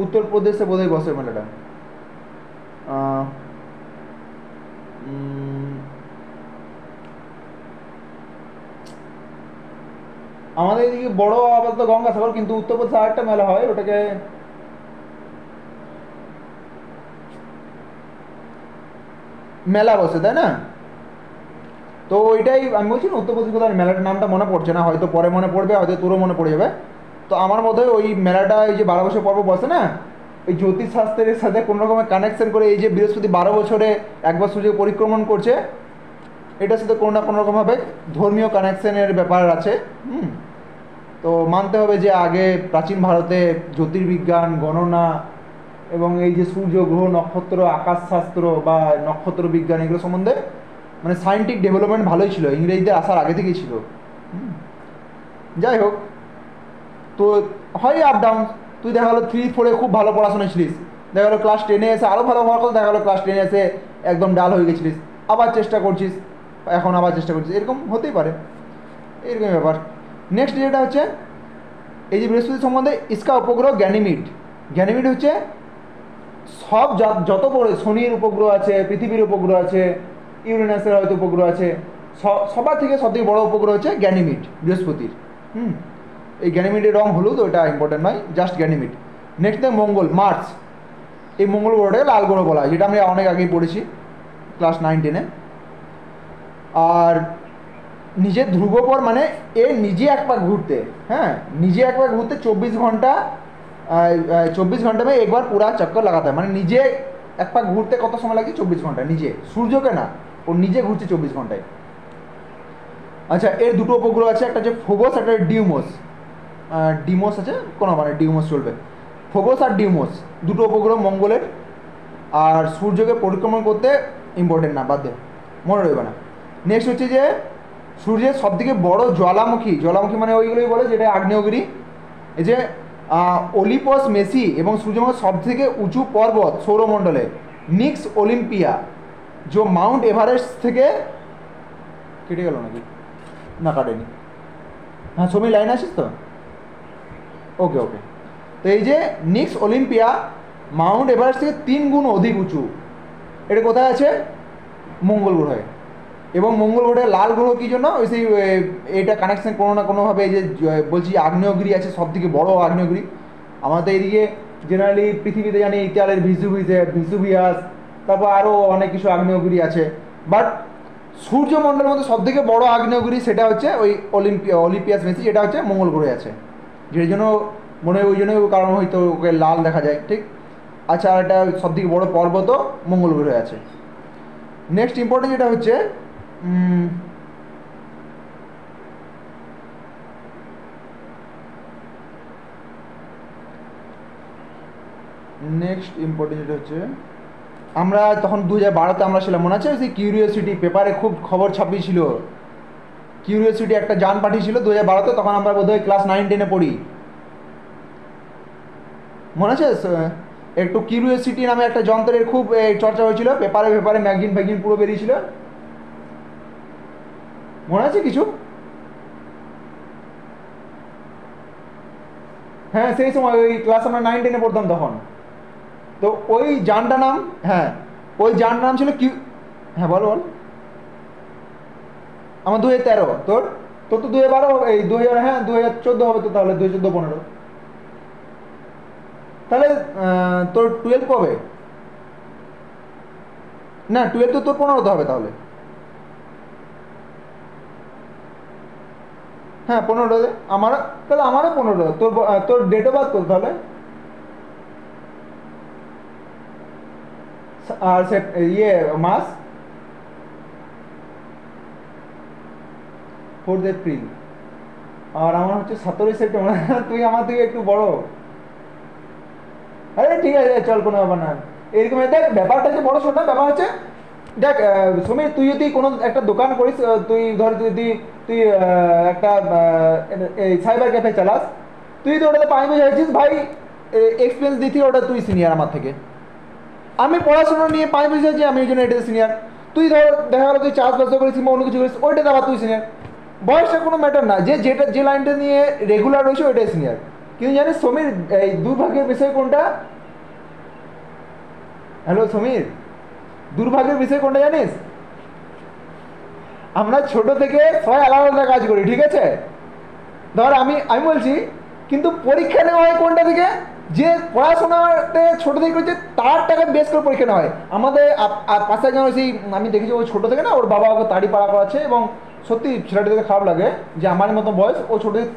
উত্তরপ্রদেশে বোধহয় বসে মেলাটা। আমাদের এদিকে বড় আপাতত গঙ্গাসাগর, কিন্তু উত্তরপ্রদেশে আরেকটা মেলা হয়, ওটাকে মেলা বসে, তাই না? তো ওইটাই আমি বলছি না, উত্তরপ্রদেশ কোথায় মেলাটার নামটা মনে পড়ছে না, হয়তো পরে মনে পড়বে, হয়তো তোরও মনে পড়ে যাবে। তো আমার মধ্যে ওই মেলাটা, এই যে 12 বছর পর্ব বসে না, এই জ্যোতিষশাস্ত্রের সাথে কোনো রকমের কানেকশন করে, এই যে বৃহস্পতি 12 বছরে একবার সূর্য পরিক্রমণ করছে, এটার সাথে কোনো না কোনো রকমভাবে ধর্মীয় কানেকশনের ব্যাপার আছে। তো মানতে হবে যে আগে প্রাচীন ভারতে জ্যোতির্বিজ্ঞান, গণনা এবং এই যে সূর্য, গ্রহ, নক্ষত্র, আকাশশাস্ত্র বা নক্ষত্র বিজ্ঞান, এগুলো সম্বন্ধে মানে সায়েন্টিফিক ডেভেলপমেন্ট ভালোই ছিল, ইংরেজদের আসার আগে থেকেই ছিল। যাই হোক, তো হয় আপ ডাউন। তুই দেখা গেলো 3-4-এ খুব ভালো পড়াশোনা ছিলিস, দেখা গেলো ক্লাস 10-এ এসে আরও ভালো হওয়ার কথা, দেখা গেলো ক্লাস 10-এ এসে একদম ডাল হয়ে গেছিলিস, আবার চেষ্টা করছিস, এখন আবার চেষ্টা করছিস, এরকম হতেই পারে, এরকমই ব্যাপার। নেক্সট যেটা হচ্ছে, এই যে বৃহস্পতি সম্বন্ধে, ইসকা উপগ্রহ গ্যানিমিড। গ্যানিমিড হচ্ছে সব যত বড় শনির উপগ্রহ আছে, পৃথিবীর উপগ্রহ আছে, ইউরেনাসের হয়তো উপগ্রহ আছে, সবার থেকে সবথেকে বড় উপগ্রহ হচ্ছে গ্যানিমিড, বৃহস্পতির। এই গ্যানিমিডের রং হলুদ, ওটা ইম্পর্টেন্ট নয়, জাস্ট গ্যানিমিড। নেক্সট মঙ্গল, মার্স। এই মঙ্গল গ্রহটাকে লাল গ্রহ বলা হয়, যেটা আমরা অনেক আগেই পড়েছি ক্লাস 9-10-এ। আর নিজের ধ্রুবপর মানে এ নিজে এক পাক ঘুরতে, হ্যাঁ নিজে এক পাক ঘুরতে 24 ঘন্টা 24 घंटे में एक बार पूरा चक्कर लगाता है, মানে নিজে এক পাক ঘুরতে কত সময় লাগে? 24 ঘন্টা। নিজে, সূর্যকে না, ও নিজে ঘুরছে 24 ঘন্টায়। আচ্ছা, এর দুটো উপগ্রহ আছে, একটা হচ্ছে ফোবস, একটা ডিউমোস। ডিমোস আছে কোনো, মানে ডিউমোস চলবে। ফোবস আর ডিউমোস দুটো উপগ্রহ মঙ্গলের, আর সূর্যকে পরিক্রমণ করতে ইম্পর্টেন্ট না, বাদ দে, মনে রইবে না। নেক্সট হচ্ছে যে সূর্যের সবথেকে বড় জ্বালামুখী, জ্বালামুখী মানে ওইগুলোই বলে যেটা আগ্নেয়গিরি, এই যে ওলিম্পাস মেসি এবং সূর্যমণ্ডলের সবথেকে উঁচু পর্বত সৌরমণ্ডলে নিক্স ওলিম্পিয়া, जो মাউন্ট এভারেস্ট থেকে কেটে গেল নাকি? না কাটেনি, হ্যাঁ ছবি লাইন আসিস তো, ওকে ওকে। তো এই যে নিক্স ওলিম্পিয়া মাউন্ট এভারেস্ট থেকে 3 গুণ অধিক উঁচু, এটা কোথায় আছে? মঙ্গল গ্রহে। এবং মঙ্গল গ্রহে লাল গ্রহ কী জন্য? ওই সেই এটা কানেকশান কোনো না কোনোভাবে, এই যে বলছি আগ্নেয়গিরি আছে, সব থেকে বড় আগ্নেয়গিরি আমাদের এইদিকে। জেনারেলি পৃথিবীতে জানি ইতালির ভিসুভিয়াস, তারপর আরও অনেক কিছু আগ্নেয়গিরি আছে, বাট সূর্যমণ্ডলের মধ্যে সব থেকে বড় আগ্নেয়গিরি সেটা হচ্ছে ওই ওলিম্পিয়াস মেসি, যেটা হচ্ছে মঙ্গল গ্রহে আছে, যেই জন্য মনে হয় ওই জন্য কারণ হয়তো ওকে লাল দেখা যায়, ঠিক। আচ্ছা, আর এটা সব থেকে বড় পর্বতও মঙ্গল গ্রহে আছে। নেক্সট ইম্পর্টেন্ট যেটা হচ্ছে, নেক্সট ইম্পর্টেন্ট যেটা হচ্ছে, আমরা তখন 2012-তে আমরা ছিলাম, মনে আছে সেই কিউরিওসিটি পেপারে খুব খবর ছাপিয়েছিল, কিউরিওসিটি একটা যান পাঠিয়েছিল 2012-তে, তখন আমরা বোধহয় ক্লাস 9-10-এ পড়ি, মনে আছে? একটু কিউরিওসিটি নামে একটা যন্ত্রের খুব চর্চা হয়েছিল, পেপারে ম্যাগাজিন পুরো বেরিয়েছিল। মনে আছে কিছু? হ্যাঁ সেই সময় ওই ক্লাস আমরা 9-10-এ পড়তাম তখন। তো ওই যানটার নাম, হ্যাঁ ওই যানটার নাম ছিল কিউ। হ্যাঁ বল বল। আমার 2013। তোর? তোর তো 2012, এই 2000, হ্যাঁ 2014 হবে তো, তাহলে 2014-15। তাহলে তোর 12 কবে? না 12 তো তোর 15-তে হবে তাহলে। হ্যাঁ 15-তে আমার, তাহলে আমারও 15। তোর তোর ডেট অফ বার্থ কত তাহলে? আর ইয়ে মাস? 4 এপ্রিল। আর আমার হচ্ছে 17 সেপ্টেম্বর। তুই আমার থেকে একটু বড়। আরে ঠিক আছে চল, কোনো ব্যাপার না। এরকম দেখ ব্যাপারটা যে বড় শোন না, ব্যাপার হচ্ছে দেখ সমীর, তুই যদি কোনো একটা দোকান করিস, তুই ধর যদি তুই একটা এই সাইবার ক্যাফে চালাস, তুই তো ওটাতে 5 বছর হয়েছিস ভাই, এক্সপিরিয়েন্স দিতি, ওটা তুই সিনিয়র আমার থেকে। আমি পড়াশোনা নিয়ে 5 বছর আছি, আমি ওই জন্য এটাতে সিনিয়র। তুই ধর দেখা গেলো তুই চাষবাস করিস কিংবা অন্য কিছু করিস, ওইটাতে আবার তুই সিনিয়র। বয়সটা কোনো ম্যাটার না, যে লাইনটা নিয়ে রেগুলার রয়েছে ওইটাই সিনিয়র। কিন্তু জানিস সমীর, এই দুর্ভাগ্যের বিষয় কোনটা? হ্যালো সমীর, দুর্ভাগ্যের বিষয় কোনটা জানিস? আমরা ছোট থেকে সবাই আলাদা আলাদা কাজ করি, ঠিক আছে? ধর আমি আমি বলছি, কিন্তু পরীক্ষা নেওয়া হয় কোনটা থেকে? যে পড়াশোনাতে ছোট থেকে করছে তার টাকা বেশ করে পরীক্ষা নেওয়া হয়। আমাদের পাশে একজন সেই, আমি দেখেছি ওই ছোটো থেকে না, ওর বাবা ওকে তাড়ি পাড়া করাচ্ছে, এবং সত্যি ছেলেটা দেখে খারাপ লাগে যে আমার মতো বয়স, ও ছোটো থেকে,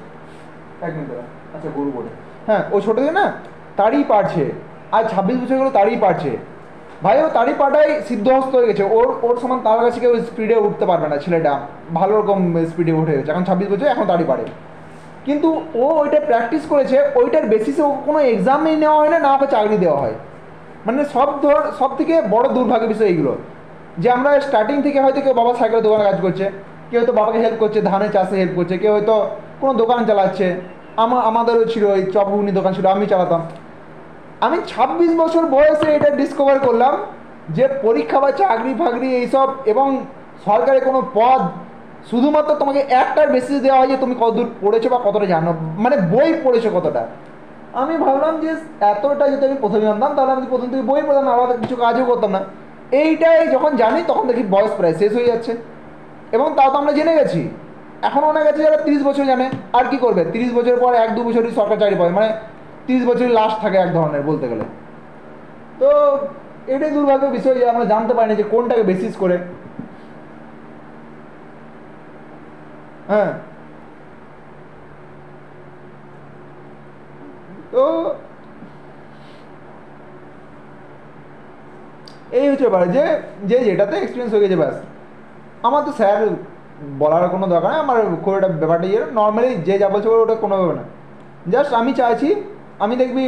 এক মিনিট দাঁড়া। আচ্ছা গরু বলে, হ্যাঁ ও ছোটো থেকে না তাড়ি পারছে, আর 26 বছর গেলো তাড়ি পারছে। ভাই ও তাড়ি পাটাই সিদ্ধহস্ত হয়ে গেছে, ওর ওর সমান তার কাছে কেউ স্পিডে উঠতে পারবে না। ছেলেটা ভালো রকম স্পিডে উঠে গেছে, এখন 26 বছর, এখন তাড়ি পারে। কিন্তু ও ওইটা প্র্যাকটিস করেছে, ওইটার বেসিসে ও কোনো এক্সামই নেওয়া হয় না, না ওকে চাকরি দেওয়া হয়। মানে সব থেকে বড় দুর্ভাগ্য বিষয় এইগুলো, যে আমরা স্টার্টিং থেকে হয়তো কেউ বাবা সাইকেলের দোকানে কাজ করছে, কেউ হয়তো বাবাকে হেল্প করছে, ধানের চাষে হেল্প করছে, কেউ হয়তো কোনো দোকান চালাচ্ছে। আমাদেরও ছিল ওই চপ ঘুগনি দোকান ছিল, আমি চালাতাম। আমি 26 বছর বয়সে এটা ডিসকভার করলাম যে পরীক্ষা বা চাকরি ফাকরি এইসব এবং সরকারি কোনো পদ শুধুমাত্র তোমাকে একটার বেসিস দেওয়া হয় যে তুমি কতদূর পড়েছো বা কতটা জানো, মানে বই পড়েছো কতটা। আমি ভাবলাম যে এতটা যদি আমি প্রথমে জানতাম, তাহলে আমি প্রথম থেকে বই পড়তাম না, আলাদা কিছু কাজও করতাম না। এইটাই যখন জানি তখন দেখি বয়স প্রায় শেষ হয়ে যাচ্ছে, এবং তাও তো আমরা জেনে গেছি। এখন অনেক আছে যারা 30 বছর জানে, আর কি করবে? 30 বছরের পর 1-2 বছরই সরকার চাকরি পাবে, মানে 30 বছরই লাস্ট থাকে এক ধরনের বলতে গেলে। তো এটাই দুর্ভাগ্যের বিষয় যে আমরা জানতে পারি না যে কোনটাকে বেসিস করে। হ্যাঁ তো এই হচ্ছে ব্যাপার, যে যে যেটাতে এক্সপিরিয়েন্স হয়ে গেছে ব্যাস। আমার তো স্যার বলার কোনো দরকার নেই, আমার খুব একটা ব্যাপারটা ইয়ে নর্মালি যে যা বলছে ওটা কোনো ব্যাপার না। জাস্ট আমি চাইছি, আমি দেখবি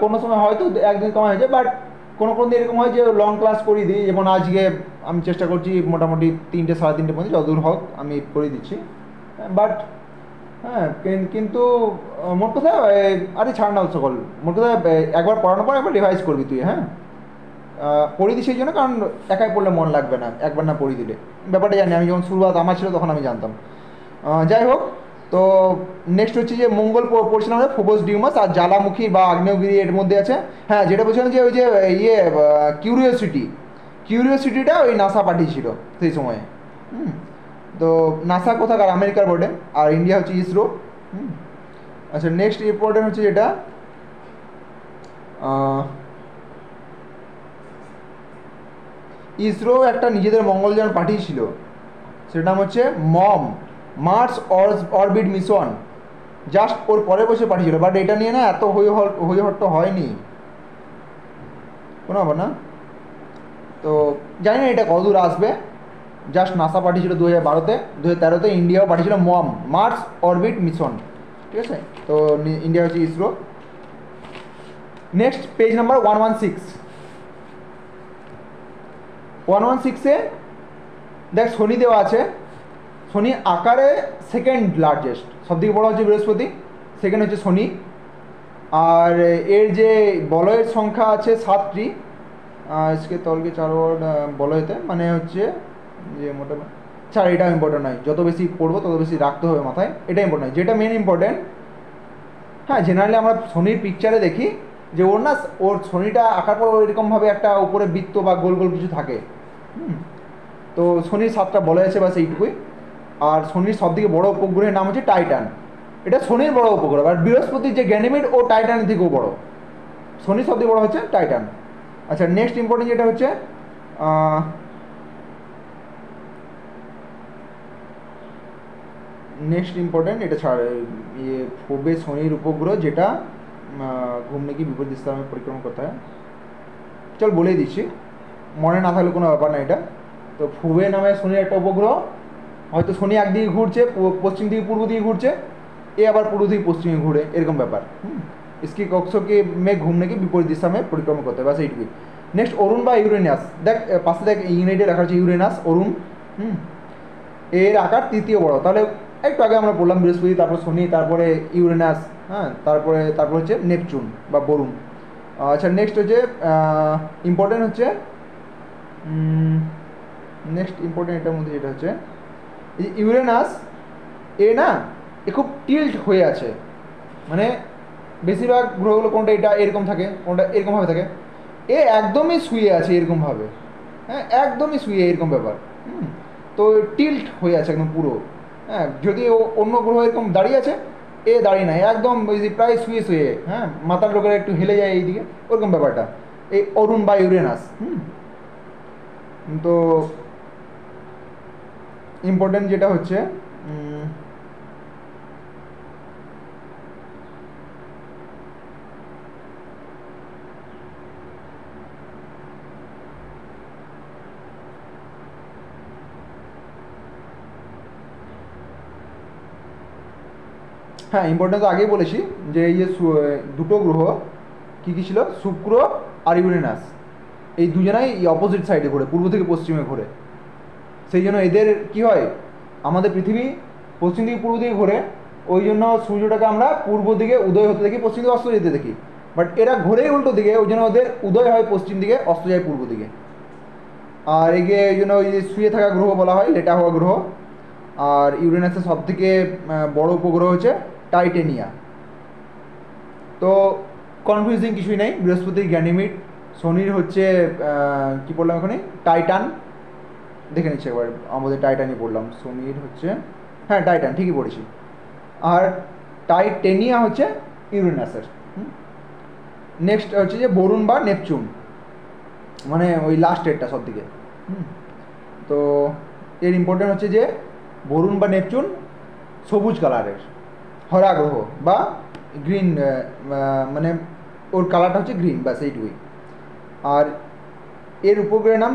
কোনো সময় হয়তো একদিন কমা হয়েছে, বাট কোনো কোনো দিন এরকম হয় যে লং ক্লাস করিয়ে দিই, যেমন আজকে আমি চেষ্টা করছি মোটামুটি 3টে 3:30 পর্যন্ত যতদূর হোক আমি করিয়ে দিচ্ছি। বাট হ্যাঁ কিন্তু মোট কথা, আরে ছাড় না সকল, মোট কথা একবার পড়ানোর পর একবার রিভাইজ করবি তুই, হ্যাঁ পড়িয়ে দিই সেই জন্য, কারণ একাই পড়লে মন লাগবে না একবার না পড়িয়ে দিলে। ব্যাপারটা জানি, আমি যখন শুরুয়াত আমার ছিল তখন আমি জানতাম। যাই হোক, তো নেক্সট হচ্ছে যে মঙ্গল পড়ছিলাম আমরা, ফোবস ডিউমাস আর জ্বালামুখী বা আগ্নেয়গিরি এর মধ্যে আছে। হ্যাঁ যেটা বলছিলাম যে ওই যে ইয়ে কিউরিওসিটিটা ওই নাসা পাঠিয়েছিল সেই সময়ে। তো নাসা কোথাকার? আমেরিকার বোর্ডে, আর ইন্ডিয়া হচ্ছে ইসরো। আচ্ছা নেক্সট ইম্পর্টেন্ট হচ্ছে যেটা, ইসরো একটা নিজেদের মঙ্গলযান পাঠিয়েছিল, সেটার নাম হচ্ছে মার্স অরবিট মিশন। জাস্ট ওর পরের বছর পাঠিয়েছিল, বাট এটা নিয়ে না এত হইহট্ট হয়নি কোনো ব্যাপার না। তো জানি না এটা কতদূর আসবে। জাস্ট নাসা পাঠিয়েছিল 2012-তে, 2013-তে ইন্ডিয়াও পাঠিয়েছিল মার্স অরবিট মিশন, ঠিক আছে? তো ইন্ডিয়া হচ্ছে ইসরো। নেক্সট পেজ নাম্বার 116-এ দেখ শনি দেওয়া আছে। শনি আকারে সেকেন্ড লার্জেস্ট, সবথেকে বড় হচ্ছে বৃহস্পতি, সেকেন্ড হচ্ছে শনি। আর এর যে বলয়ের সংখ্যা আছে 7টি। इसके तौल के चारों ओर বলয়তে মানে হচ্ছে যে মোটামুটি ছাড় এটা ইম্পর্টেন্ট নয়, যত বেশি পড়বো তত বেশি রাখতে হবে মাথায়, এটা ইম্পর্টেন্ট নয়। যেটা মেন ইম্পর্টেন্ট, হ্যাঁ জেনারেলি আমরা শনির পিকচারে দেখি যে ওর না ওর শনিটা আঁকার পর এরকমভাবে একটা উপরে বৃত্ত বা গোল গোল কিছু থাকে। তো শনির 7টা বলা আছে বাস এইটুকুই। আর শনির সবথেকে বড় উপগ্রহের নাম হচ্ছে টাইটান, এটা শনির বড় উপগ্রহ। আর বৃহস্পতির যে গ্যানিমিড ও টাইটানের থেকেও বড়, শনির সবথেকে বড় হচ্ছে টাইটান। আচ্ছা নেক্সট ইম্পর্টেন্ট যেটা হচ্ছে নেক্সট ইম্পর্টেন্ট এটা ছাড়া ইয়ে ফোবে শনির উপগ্রহ যেটা ঘুমনে কি বিপরীত ইসলামে পরিক্রমা করতে হয়, চল বলেই দিচ্ছি, মনে না থাকলে কোনো ব্যাপার না এটা। তো ফুবে নামে শনির একটা উপগ্রহ, হয়তো শনি একদিকে ঘুরছে, পশ্চিম দিকে পূর্ব দিকে ঘুরছে, এ আবার পূর্ব দিকে পশ্চিমে ঘুরে, এরকম ব্যাপার। इसकी कक्षों के में घूमने की विपरीत दिशा में परिक्रमा करते हैं, बस এইটুকুই। নেক্সট অরুণ বা ইউরেনাস, দেখ পাশে দেখ ইউনাইটেড রাখা আছে ইউরেনাস অরুণ, এর আকার তৃতীয় বড়। তাহলে একটু আগে আমরা বললাম বৃহস্পতি, তারপর শনি, তারপরে ইউরেনাস, হ্যাঁ তারপর হচ্ছে নেপচুন বা বরুণ। আচ্ছা নেক্সট হচ্ছে ইম্পর্টেন্ট হচ্ছে নেক্সট ইম্পর্টেন্ট এটার মধ্যে যেটা হচ্ছে এই ইউরেনাস, এ না এ খুব টিল্ট হয়ে আছে, মানে বেশিরভাগ গ্রহগুলো কোনটা এটা এরকম থাকে, কোনটা এরকমভাবে থাকে, এ একদমই শুয়ে আছে এরকমভাবে, হ্যাঁ একদমই শুয়ে এরকম ব্যাপার। তো টিল্ট হয়ে আছে একদম পুরো, হ্যাঁ যদি অন্য গ্রহ এরকম দাঁড়িয়ে আছে, এ দাঁড়িয়ে নাই একদম প্রায় শুয়ে শুয়ে, হ্যাঁ মাথার লোকের একটু হেলে যায় এইদিকে, ওরকম ব্যাপারটা এই অরুণ বা ইউরেনাস। তো ইম্পর্টেন্ট যেটা হচ্ছে হ্যাঁ ইম্পর্টেন্ট তো আগেই বলেছি যে এই যে দুটো গ্রহ কী কী ছিল, শুক্র আর ইউরেনাস, এই দুজনাই এই অপোজিট সাইডে ঘোরে, পূর্ব থেকে পশ্চিমে ঘোরে। সেই জন্য এদের কি হয়, আমাদের পৃথিবী পশ্চিম দিকে পূর্ব দিকে ঘোরে, ওই জন্য সূর্যটাকে আমরা পূর্ব দিকে উদয় হতে দেখি, পশ্চিম দিকে অস্ত যেতে দেখি। বাট এরা ঘোরেই উল্টো দিকে, ওই জন্য ওদের উদয় হয় পশ্চিম দিকে, অস্ত যায় পূর্ব দিকে। আর একে এই জন্য ওই যে শুয়ে থাকা গ্রহ বলা হয়, লেটা হওয়া গ্রহ। আর ইউরেনাসের সবথেকে বড় উপগ্রহ হচ্ছে টাইটেনিয়া। তো কনফিউজিং কিছুই নেই, বৃহস্পতির গ্যানিমিড, শনির হচ্ছে কী বললাম এখানে টাইটান, দেখে নিচ্ছি একবার, আমাদের টাইটানই পড়লাম, শনির হচ্ছে হ্যাঁ টাইটান ঠিকই পড়েছি। আর টাইটেনিয়া হচ্ছে ইউরেনাসের। নেক্সট হচ্ছে যে বরুণ বা নেপচুন, মানে ওই লাস্ট ডেটটা সব দিকে। তো এর ইম্পর্টেন্ট হচ্ছে যে বরুণ বা নেপচুন সবুজ কালারের হরা গ্রহ বা গ্রিন, মানে ওর কালারটা হচ্ছে গ্রিন, ব্যাস এইটুকুই। আর এর উপগ্রহের নাম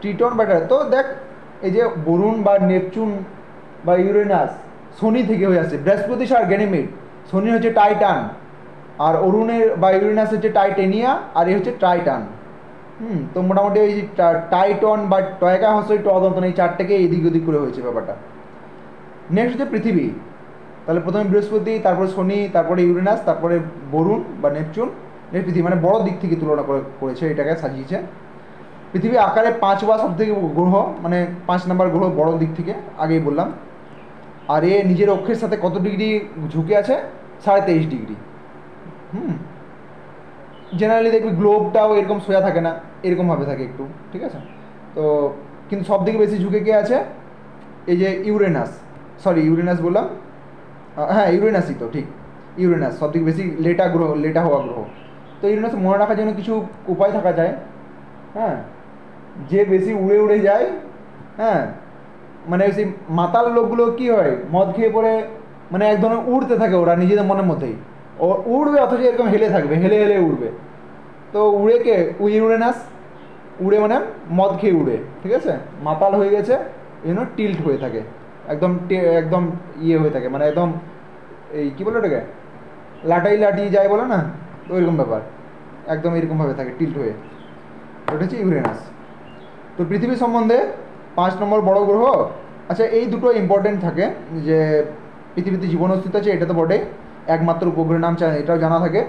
ট্রিটন ব্যাটার। তো দেখ এই যে বরুণ বা নেপচুন বা ইউরেনাস শনি থেকে হয়ে আসছে, বৃহস্পতি আর গ্যানিমিড, শনি হচ্ছে টাইটান, আর অরুণের বা ইউরেনাস হচ্ছে টাইটেনিয়া, আর এ হচ্ছে টাইটান। তো মোটামুটি ওই টাইটন বা টয়কা হচ্ছে টদন্তন, এই চারটাকে এদিক ওদিক করে হয়েছে ব্যাপারটা। নেক্সট হচ্ছে পৃথিবী, তাহলে প্রথমে বৃহস্পতি, তারপরে শনি, তারপরে ইউরেনাস, তারপরে বরুণ বা নেপচুন, নেক্সট পৃথিবী, মানে বড় দিক থেকে তুলনা করেছে, এটাকে সাজিয়েছে। পৃথিবী আকারে 5 সব থেকে গ্রহ, মানে 5 নম্বর গ্রহ বড় দিক থেকে, আগেই বললাম। আর এ নিজের অক্ষের সাথে কত ডিগ্রি ঝুঁকে আছে, 23.5 ডিগ্রি। জেনারেলি দেখবি গ্লোবটাও এরকম সোজা থাকে না, এরকমভাবে থাকে একটু, ঠিক আছে। তো কিন্তু সব থেকে বেশি ঝুঁকে কে আছে, এই যে ইউরেনাস বললাম, হ্যাঁ ইউরেনাসই তো ঠিক, ইউরেনাস সব থেকে বেশি লেটা হওয়া গ্রহ। তো ইউরেনাস মনে রাখার জন্য কিছু উপায় থাকা যায়, হ্যাঁ যে বেশি উড়ে উড়ে যায়, হ্যাঁ মানে ওই সেই মাতাল লোকগুলো কী হয়, মদ খেয়ে পরে মানে এক ধরনের উড়তে থাকে ওরা নিজেদের মনের মধ্যেই, ও উড়বে অথচ এরকম হেলে থাকবে, হেলে হেলে উড়বে। তো উড়ে কে ইউরেনাস, উড়ে মানে মদ খেয়ে উড়ে, ঠিক আছে, মাতাল হয়ে গেছে, এই জন্য টিল্ট হয়ে থাকে, একদম ইয়ে হয়ে থাকে, মানে একদম এই কী বলে ওটাকে লাটিয়ে যায় বলে না, তো ওইরকম ব্যাপার, একদম এরকমভাবে থাকে টিল্ট হয়ে, ওটা হচ্ছে ইউরেনাস। তো পৃথিবী সম্বন্ধে 5 নম্বর বড় গ্রহ। আচ্ছা এই দুটো ইম্পর্টেন্ট থাকে যে পৃথিবীতে জীবন অস্তিত্ব আছে, এটা তো বটেই, একমাত্র উপগ্রহের নাম এটাও জানা থাকে।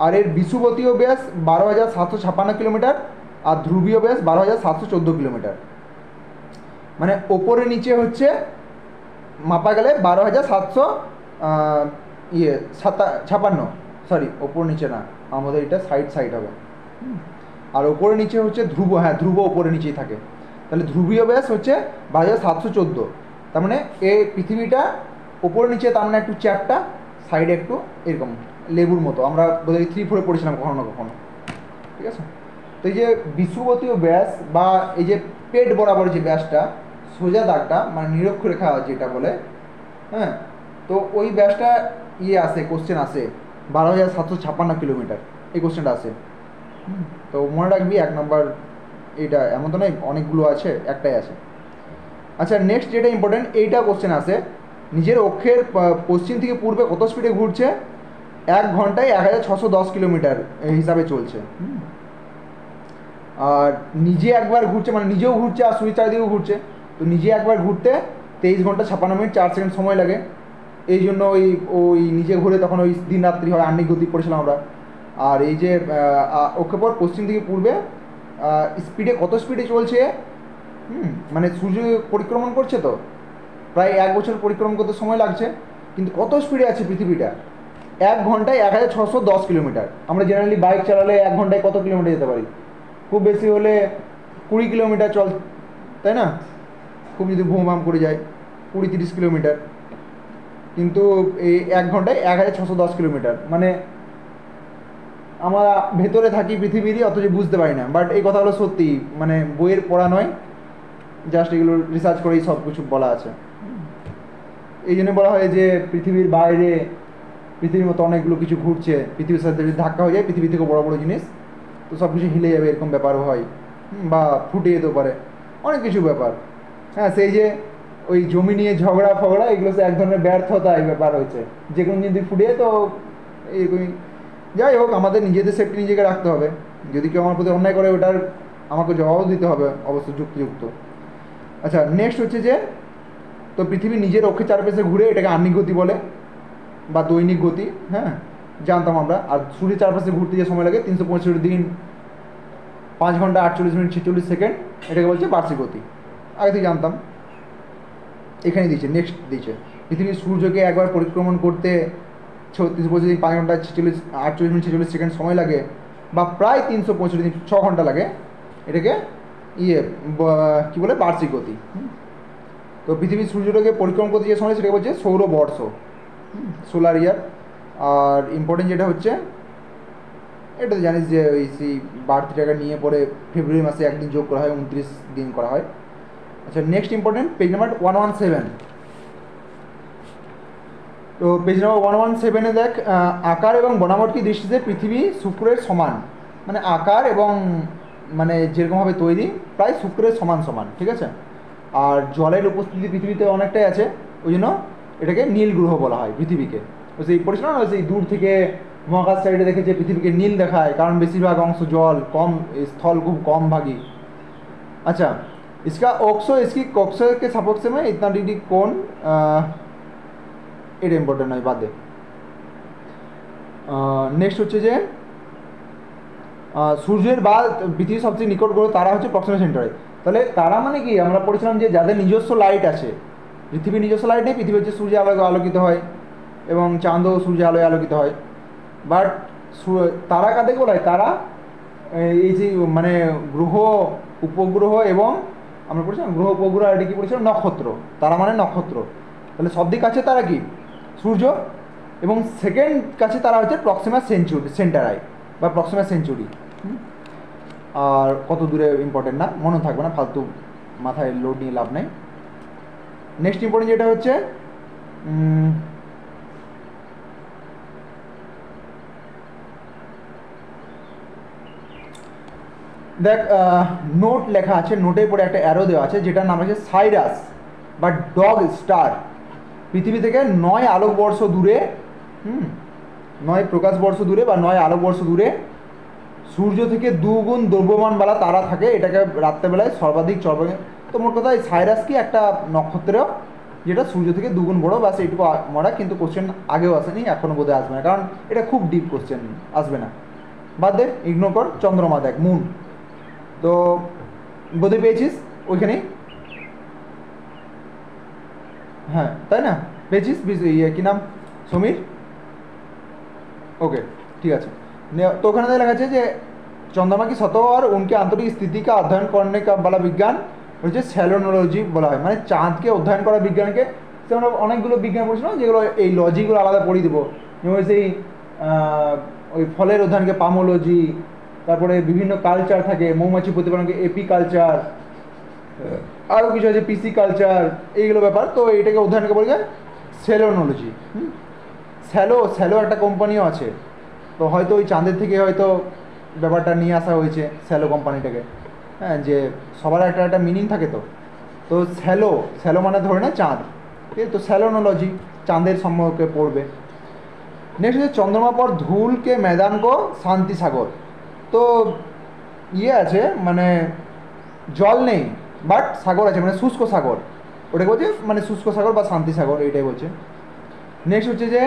আর এর বিষুবতীয় ব্যাস 12,756 কিলোমিটার, আর ধ্রুবীয় ব্যাস 12,714 কিলোমিটার। মানে ওপরে নিচে হচ্ছে মাপা গেলে 12,700 56, সরি ওপর নিচে না, আমাদের এটা সাইড সাইড হবে। আর ওপরে নিচে হচ্ছে ধ্রুব, হ্যাঁ ধ্রুব ওপরে নিচেই থাকে। তাহলে ধ্রুবীয় ব্যাস হচ্ছে 12,714। তার মানে এই পৃথিবীটা ওপরে নিচে, তার মানে একটু চ্যাপটা, সাইডে একটু এরকম লেবুর মতো। আমরা বোধহয় 3-4 পড়েছিলাম কখনো না কখনো, ঠিক আছে। তো এই যে বিষুবতীয় ব্যাস বা এই যে পেট বরাবর যে ব্যাসটা, সোজা দাগটা মানে নিরক্ষরেখা যেটা বলে, হ্যাঁ, তো ওই ব্যাসটা আসে, কোশ্চেন আসে 12,756 কিলোমিটার, এই কোশ্চেনটা আসে। তো মনে রাখবি 1 নম্বর এইটা, এমন তো নয় অনেকগুলো আছে, একটাই আছে। আচ্ছা নেক্সট যেটা ইম্পর্টেন্ট, এইটা কোশ্চেন আসে, নিজের অক্ষের পশ্চিম থেকে পূর্বে কত স্পিডে ঘুরছে? 1 ঘন্টায় 1,610 কিলোমিটার হিসাবে চলছে। আর নিজে একবার ঘুরছে, মানে নিজেও ঘুরছে আর সূর্যের চারিদিকেও ঘুরছে। তো নিজে একবার ঘুরতে 23 ঘন্টা 56 মিনিট 4 সেকেন্ড সময় লাগে। এই জন্য ওই নিজে ঘুরে তখন ওই দিন রাত্রি হয়, আহ্নিক গতি পড়েছিলাম আমরা। আর এই যে অক্ষপথ পশ্চিম থেকে পূর্বে স্পিডে, কত স্পিডে চলছে, মানে সূর্য পরিক্রমণ করছে, তো প্রায় 1 বছর পরিক্রমণ করতে সময় লাগছে, কিন্তু কত স্পিডে আছে পৃথিবীটা? 1 ঘন্টায় 1,610 কিলোমিটার। আমরা জেনারেলি বাইক চালালে 1 ঘন্টায় কত কিলোমিটার যেতে পারি? খুব বেশি হলে 20 কিলোমিটার চল, তাই না? খুব যদি ভুম করে যায় 20-30 কিলোমিটার। কিন্তু এই 1 ঘন্টায় 1,610 কিলোমিটার, মানে আমরা ভেতরে থাকি পৃথিবীরই, অথচ বুঝতে পারি না। বাট এই কথাগুলো সত্যি, মানে বইয়ের পড়া নয়, জাস্ট এগুলো রিসার্চ করেই সব কিছু বলা আছে। এই জন্য বলা হয় যে পৃথিবীর বাইরে পৃথিবীর মতো অনেকগুলো কিছু ঘুরছে, পৃথিবীর সাথে যদি ধাক্কা হয়ে যায় পৃথিবী থেকে বড় বড় জিনিস, তো সব কিছু হিলে যাবে, এরকম ব্যাপারও হয়, বা ফুটে যেতেও পারে, অনেক কিছু ব্যাপার। হ্যাঁ, সেই যে ওই জমি নিয়ে ঝগড়া ফগড়া, এগুলো এক ধরনের ব্যর্থতা এই ব্যাপার হয়েছে, যে কোনো যদি ফুটে যায় তো এরকমই। যাই হোক, আমাদের নিজেদের সেফটি নিজেকে রাখতে হবে। যদি কেউ আমার প্রতি অন্যায় করে, ওটার আমাকে জবাবও দিতে হবে, অবশ্য যুক্তিযুক্ত। আচ্ছা নেক্সট হচ্ছে যে, তো পৃথিবী নিজের অক্ষের চারপাশে ঘুরে, এটাকে আহ্নিক গতি বলে বা দৈনিক গতি, হ্যাঁ জানতাম আমরা। আর সূর্যের চারপাশে ঘুরতে যে সময় লাগে 365 দিন 5 ঘন্টা 48 মিনিট 46 সেকেন্ড, এটাকে বলছে বার্ষিক গতি, আগে থেকে জানতাম। এখানে দিয়েছে, নেক্সট দিয়েছে, পৃথিবীর সূর্যকে একবার পরিক্রমণ করতে 36 দিন 5 ঘন্টা 48 মিনিট 46 সেকেন্ড সময় লাগে, বা প্রায় 365 দিন 6 ঘন্টা লাগে। এটাকে কী বলে, বার্ষিক গতি। তো পৃথিবীর সূর্যটাকে পরিক্রমণ করতে যে সময়, সেটাকে বলছে সৌরবর্ষ, সোলার ইয়ার। আর ইম্পর্টেন্ট যেটা হচ্ছে, এটা তো জানিস যে ওই সেই বার্থডেটাকে নিয়ে পরে ফেব্রুয়ারি মাসে 1 দিন যোগ করা হয়, 29 দিন করা হয়। আচ্ছা নেক্সট ইম্পর্টেন্ট, পেজ নাম্বার 117। তো পেজ নাম্বার 117-এ দেখ, আকার এবং বনাবটকি দৃষ্টিতে পৃথিবী শুক্রের সমান, মানে আকার এবং মানে যেরকমভাবে তৈরি প্রায় শুক্রের সমান সমান, ঠিক আছে। আর জলের উপস্থিতি পৃথিবীতে অনেকটাই আছে, ওই জন্য এটাকে নীল গ্রহ বলা হয় পৃথিবীকে। তো সেই পড়েছিল না, সেই দূর থেকে মহাকাশ সাইডে দেখেছে পৃথিবীকে নীল দেখায়, কারণ বেশিরভাগ অংশ জল, কম স্থল খুব কম ভাগী। अच्छा, इसका ऑक्सो इसकी कॉक्सो के सपोक्स में इतना डिग्री कोण, এটা ইম্পর্টেন্ট নয়, বাদ দে। নেক্সট হচ্ছে যে সূর্যের বা পৃথিবীর সবচেয়ে নিকট গ্রহ তারা হচ্ছে প্রক্সিমা সেন্টারে। তাহলে তারা মানে কি, আমরা পড়েছিলাম যে যাদের নিজস্ব লাইট আছে, পৃথিবীর নিজস্ব লাইট নেই, পৃথিবী হচ্ছে সূর্যের আলোয় আলোকিত হয় এবং চাঁদও সূর্যের আলোয় আলোকিত হয়। বাট তারা কাদেরকে বলা হয়? তারা এই যে মানে গ্রহ, উপগ্রহ এবং আমরা পড়েছিলাম গ্রহ উপগ্রহ, আর এটা কী পড়েছিলাম, নক্ষত্র। তারা মানে নক্ষত্র। তাহলে সব দিক কাছে তারা কি, সূর্য, এবং সেকেন্ড কাছে তারা হচ্ছে প্রক্সিমা সেন্টারাই বা প্রক্সিমা সেঞ্চুরি। আর কত দূরে ইম্পর্টেন্ট না, মনে থাকবে না, ফালতু মাথায় লোড নিয়ে লাভ নেই। নেক্সট ইম্পর্টেন্ট যেটা হচ্ছে, দেখ নোট লেখা আছে, নোটের পরে একটা অ্যারো দেওয়া আছে যেটার নাম আছে সাইরাস বা ডগ স্টার। পৃথিবী থেকে 9 আলোকবর্ষ দূরে, 9 প্রকাশবর্ষ দূরে বা 9 আলোকবর্ষ দূরে সূর্য থেকে 2 গুণ দ্রব্যমানবালা তারা থাকে। এটাকে রাত্রেবেলায় সর্বাধিক তো মোট কথা, এই সাইরাস কি একটা নক্ষত্র যেটা সূর্য থেকে 2 গুণ বড়, বাস এইটুকু মরা। কিন্তু কোশ্চেন আগেও আসেনি, এখনও বোধহয় আসবে না, কারণ এটা খুব ডিপ কোশ্চেন, আসবে না, বাদ দে, ইগনোর কর। চন্দ্রমা দেখ, মুন, তো বোধহয় পেয়েছিস ওইখানেই, হ্যাঁ তাই না, পেয়েছিস ইয়ে কী নাম, সমীর? ओके ठीक है। तो ওখানে লেখা আছে যে चंद्रमा की सतह और उनके आंतरिक स्थिति का अध्ययन करने का वाला विज्ञान হচ্ছে স্যালোনোলজি বলা হয়, মানে চাঁদকে অধ্যয়ন করা বিজ্ঞানকে। সে আমরা অনেকগুলো বিজ্ঞান পড়ছি না, যেগুলো এই লজিগুলো আলাদা পড়িয়ে দেবো, যেমন সেই ওই ফলের অধ্যয়নকে পামোলজি, তারপরে বিভিন্ন কালচার থাকে মৌমাছি প্রতিপালনকে এপি কালচার, আরও কিছু আছে পিসি কালচার, এইগুলো ব্যাপার। তো এটাকে অধ্যয়নকে বলে যায় সেলোনোলজি। স্যালো একটা কোম্পানিও আছে, তো হয়তো ওই চাঁদের থেকে হয়তো ব্যাপারটা নিয়ে আসা হয়েছে স্যালো কোম্পানিটাকে। হ্যাঁ, যে সবার একটা একটা মিনিং থাকে। তো স্যালো মানে ধরে না চাঁদ, ঠিক আছে? তো স্যালোনোলজি চাঁদের সম্পর্কে পড়বে। নেক্সট হচ্ছে চন্দ্रमा পর ধুল কে मैदान को শান্তি সাগর। তো ইয়ে আছে মানে জল নেই বাট সাগর আছে, মানে শুষ্ক সাগর, ওটাকে বলছে মানে শুষ্ক সাগর বা শান্তি সাগর, এইটাই বলছে। নেক্সট হচ্ছে যে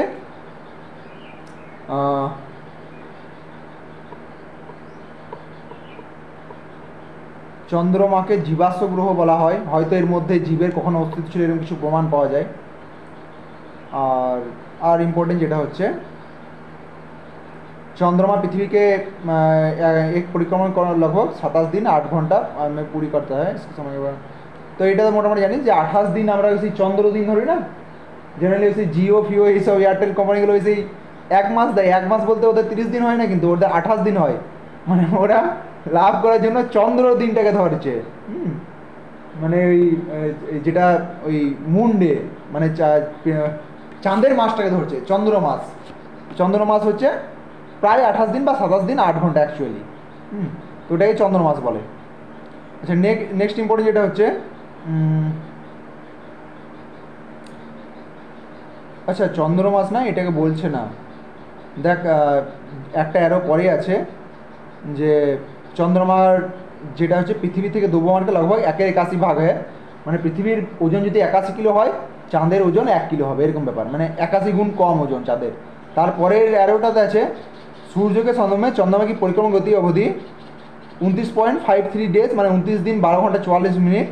চন্দ্রমাকে জীবাশ্ম গ্রহ বলা হয়, হয়তো এর মধ্যে জীবের কখনো অস্তিত্ব ছিল এরকম কিছু প্রমাণ পাওয়া যায়। আর ইম্পর্টেন্ট যেটা হচ্ছে चंद्रमा पृथ्वी के एक परिक्रमण कर लगभग 27 दिन 8 घंटा में पूरी करता है इसके समय। तो ये तो मोटामुटी जानी যে 28 दिन আমরা ওই চন্দ্র দিন ধরি না, জেনারেলি ওই জিও ফিও এইসব এয়ারটেল কোম্পানিগুলো ওই এক মাস দেয়। এক মাস বলতে ওদের 30 দিন হয় না, কিন্তু ওদের 28 দিন হয়, মানে ওরা লাভ করার জন্য চন্দ্র দিনটাকে ধরছে। মানে ওই যেটা ওই মুন ডে মানে চাঁদের মাসটাকে ধরছে চন্দ্র মাস। চন্দ্র মাস হচ্ছে প্রায় 28 দিন বা 27 দিন 8 ঘন্টা অ্যাকচুয়ালি। তো ওটাকে চন্দ্র মাস বলে। আচ্ছা, নেক্সট ইম্পর্টেন্ট যেটা হচ্ছে আচ্ছা চন্দ্র মাস না, এটাকে বলছে না, দেখ একটা অ্যারো পরে আছে যে চন্দ্রমার যেটা হচ্ছে পৃথিবী থেকে দ্রব্যমানকে লগভগ 1/81 ভাগ হয়, মানে পৃথিবীর ওজন যদি 81 কিলো হয় চাঁদের ওজন 1 কিলো হবে, এরকম ব্যাপার, মানে 81 গুণ কম ওজন চাঁদের। তারপরের অ্যারোটাতে আছে सूर्य के संबंध में चंद्रमा की परिक्रमा गति अवधि 29.53 डेज, মানে 29 দিন 12 ঘন্টা 44 মিনিট।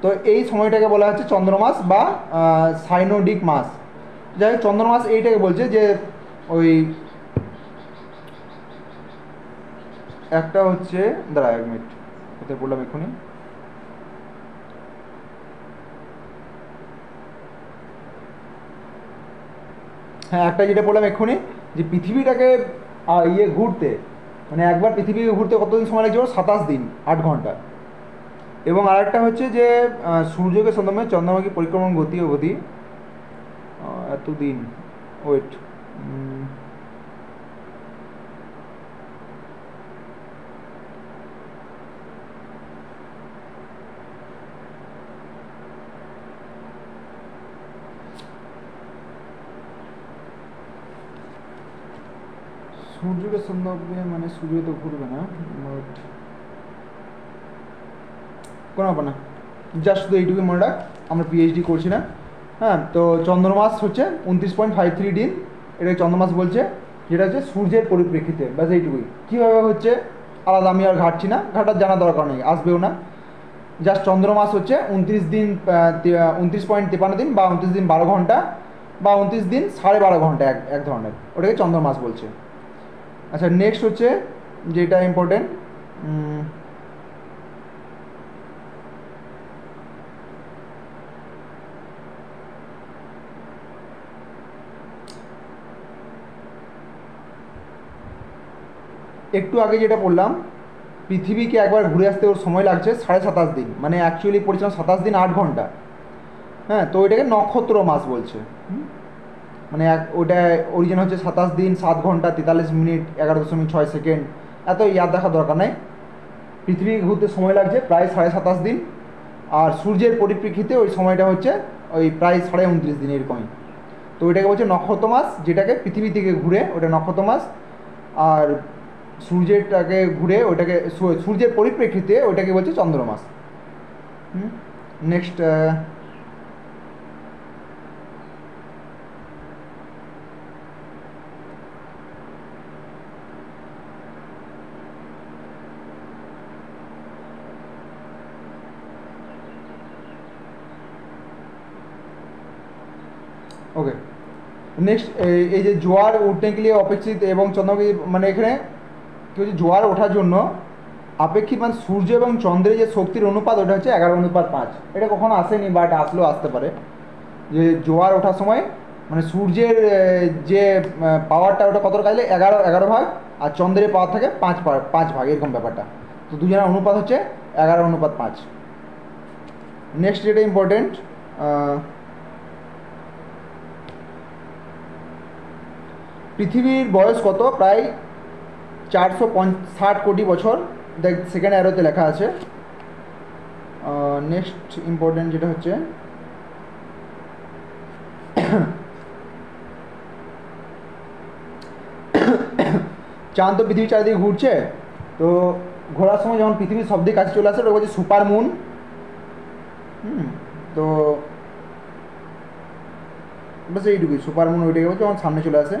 তো এই সময়টাকে বলা হচ্ছে চন্দ্রমাস বা সাইনোডিক মাস। যাই হোক, চন্দ্রমাস এইটাকে বলছে যে ওই একটা হচ্ছে, দাঁড়া 1 মিনিট, কোথায় বললাম এক্ষুনি, হ্যাঁ একটা যেটা বললাম এক্ষুনি যে পৃথিবীটাকে ইয়ে ঘুরতে, মানে একবার পৃথিবীকে ঘুরতে কতদিন সময় লাগছে? 27 দিন 8 ঘন্টা। এবং আরেকটা হচ্ছে যে সূর্যকে সন্ধ্যমে চন্দ্রমা কি পরিক্রমণ গতি অবধি এতদিন, ওয়েট, সূর্যকে সন্ধ্যা মানে সূর্য তো ঘুরবে না, কোনো ব্যাপার না, জাস্ট শুধু এইটুকুই মনে রাখ, আমরা পিএইচডি করছি না। হ্যাঁ, তো চন্দ্রমাস হচ্ছে 29.53 দিন, এটাকে চন্দ্রমাস বলছে, যেটা হচ্ছে সূর্যের পরিপ্রেক্ষিতে, ব্যাস এইটুকুই। কীভাবে হচ্ছে আলাদা আমি আর ঘাটছি না, ঘাটার জানা দরকার নেই, আসবেও না। জাস্ট চন্দ্রমাস হচ্ছে 29 দিন 29.53 দিন বা 29 দিন 12 ঘন্টা বা 29 দিন 12.5 ঘন্টা, এক ধরনের, ওটাকে চন্দ্রমাস বলছে। আচ্ছা, নেক্সট হচ্ছে যেটা ইম্পর্টেন্ট, একটু আগে যেটা বললাম পৃথিবীকে একবার ঘুরে আসতে ওর সময় লাগছে 27.5 দিন, মানে অ্যাকচুয়ালি পড়েছিলাম 27 দিন 8 ঘন্টা। হ্যাঁ, তো ওইটাকে নক্ষত্র মাস বলছে। মানে ওটা অরিজিন হচ্ছে 27 দিন 7 ঘন্টা 43 মিনিট 11.6 সেকেন্ড। এত ইয়াদ দেখার দরকার নেই। পৃথিবী ঘুরতে সময় লাগছে প্রায় 27.5 দিন, আর সূর্যের পরিপ্রেক্ষিতে ওই সময়টা হচ্ছে ওই প্রায় 29.5 দিন এরকমই। তো ওইটাকে বলছে নক্ষত্র মাস, যেটাকে পৃথিবী থেকে ঘুরে ওটা নক্ষত্র মাস, আর সূর্যেরটাকে ঘুরে ওটাকে সূর্যের পরিপ্রেক্ষিতে ওইটাকে বলছে চন্দ্রমাস। নেক্সট, ওকে, নেক্সট এই যে জোয়ার উঠने के लिए অপেক্ষিত এবং চন্দ্রকে মানে এখানে কি হচ্ছে, জোয়ার ওঠার জন্য আপেক্ষিক মানে সূর্য এবং চন্দ্রের যে শক্তির অনুপাত ওটা হচ্ছে 11:5। এটা কখনো আসেনি, বাট আসলেও আসতে পারে। যে জোয়ার ওঠার সময় মানে সূর্যের যে পাওয়ারটা ওটা কতটা কাজে 11 ভাগ, আর চন্দ্রের পাওয়ার থাকে 5 ভাগ, এরকম ব্যাপারটা। তো দুজনের অনুপাত হচ্ছে 11:5। নেক্সট যেটা ইম্পর্টেন্ট, পৃথিবীর বয়স কত? প্রায় 460 কোটি বছর, দেখ সেকেন্ড অ্যারোতে লেখা আছে। নেক্সট ইম্পর্টেন্ট যেটা হচ্ছে চাঁদ তো পৃথিবীর চারিদিকে ঘুরছে, তো ঘোরার সময় যখন পৃথিবীর সবদিকে কাছে চলে আসে ওটা বলছে সুপার মুন। তো বাস এইটুকুই, সুপার মুন ওইটাকে বলছে যখন সামনে চলে আসে।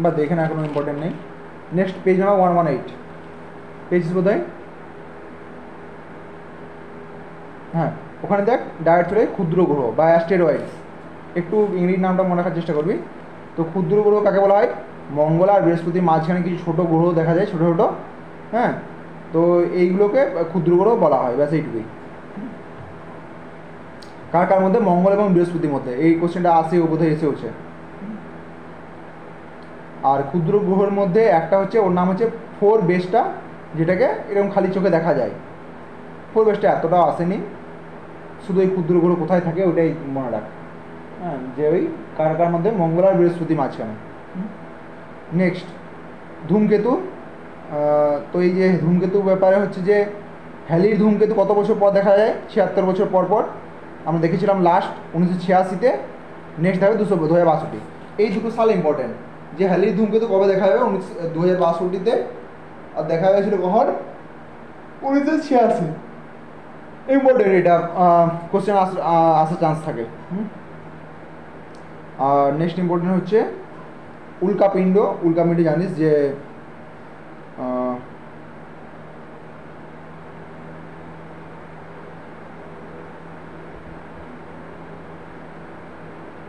বা দেখে না, কোনো ইম্পর্টেন্ট নেই। নেক্সট পেজ নাম্বার 118, পেজ বোধ হয়, হ্যাঁ ওখানে দেখ ডাইরেক্ট চলে ক্ষুদ্র গ্রহ বা অ্যাস্টেরয়েডস। একটু ইংরেজি নামটা মনে রাখার চেষ্টা করবি। তো ক্ষুদ্র গ্রহ কাকে বলা হয়? মঙ্গল আর বৃহস্পতির মাঝখানে কিছু ছোটো গ্রহ দেখা যায়, ছোটো ছোটো, হ্যাঁ, তো এইগুলোকে ক্ষুদ্র গ্রহ বলা হয়, ব্যাস এইটুকুই। কার কার মধ্যে? মঙ্গল এবং বৃহস্পতির মধ্যে। এই কোশ্চেনটা আসে, ও বোধহয় এসেওছে। আর ক্ষুদ্র গ্রহের মধ্যে একটা হচ্ছে, ওর নাম হচ্ছে 4 বেস্টা, যেটাকে এরকম খালি চোখে দেখা যায়। 4 বেস্টা এতটাও আসেনি, শুধু এই ক্ষুদ্র গ্রহ কোথায় থাকে ওটাই মনে রাখ, হ্যাঁ, যে ওই কার কার মধ্যে? মঙ্গল আর বৃহস্পতি মাঝখানে। নেক্সট ধূমকেতু। তো এই যে ধূমকেতু ব্যাপারে হচ্ছে যে হ্যালির ধূমকেতু কত বছর পর দেখা যায়? 76 বছর পর পর। আমরা দেখেছিলাম লাস্ট 1986-তে, নেক্সট হবে 2062। এই দুটো সাল ইম্পর্টেন্ট, যে হ্যালির ধূমকেতু কবে দেখা যাবে? 2062-তে, আর দেখা হয়েছিল কখন? 1986। ইম্পর্টেন্ট, এটা কোশ্চেন আসার চান্স থাকে। আর নেক্সট ইম্পর্টেন্ট হচ্ছে উল্কাপিণ্ড। উল্কাপিণ্ড জানিস যে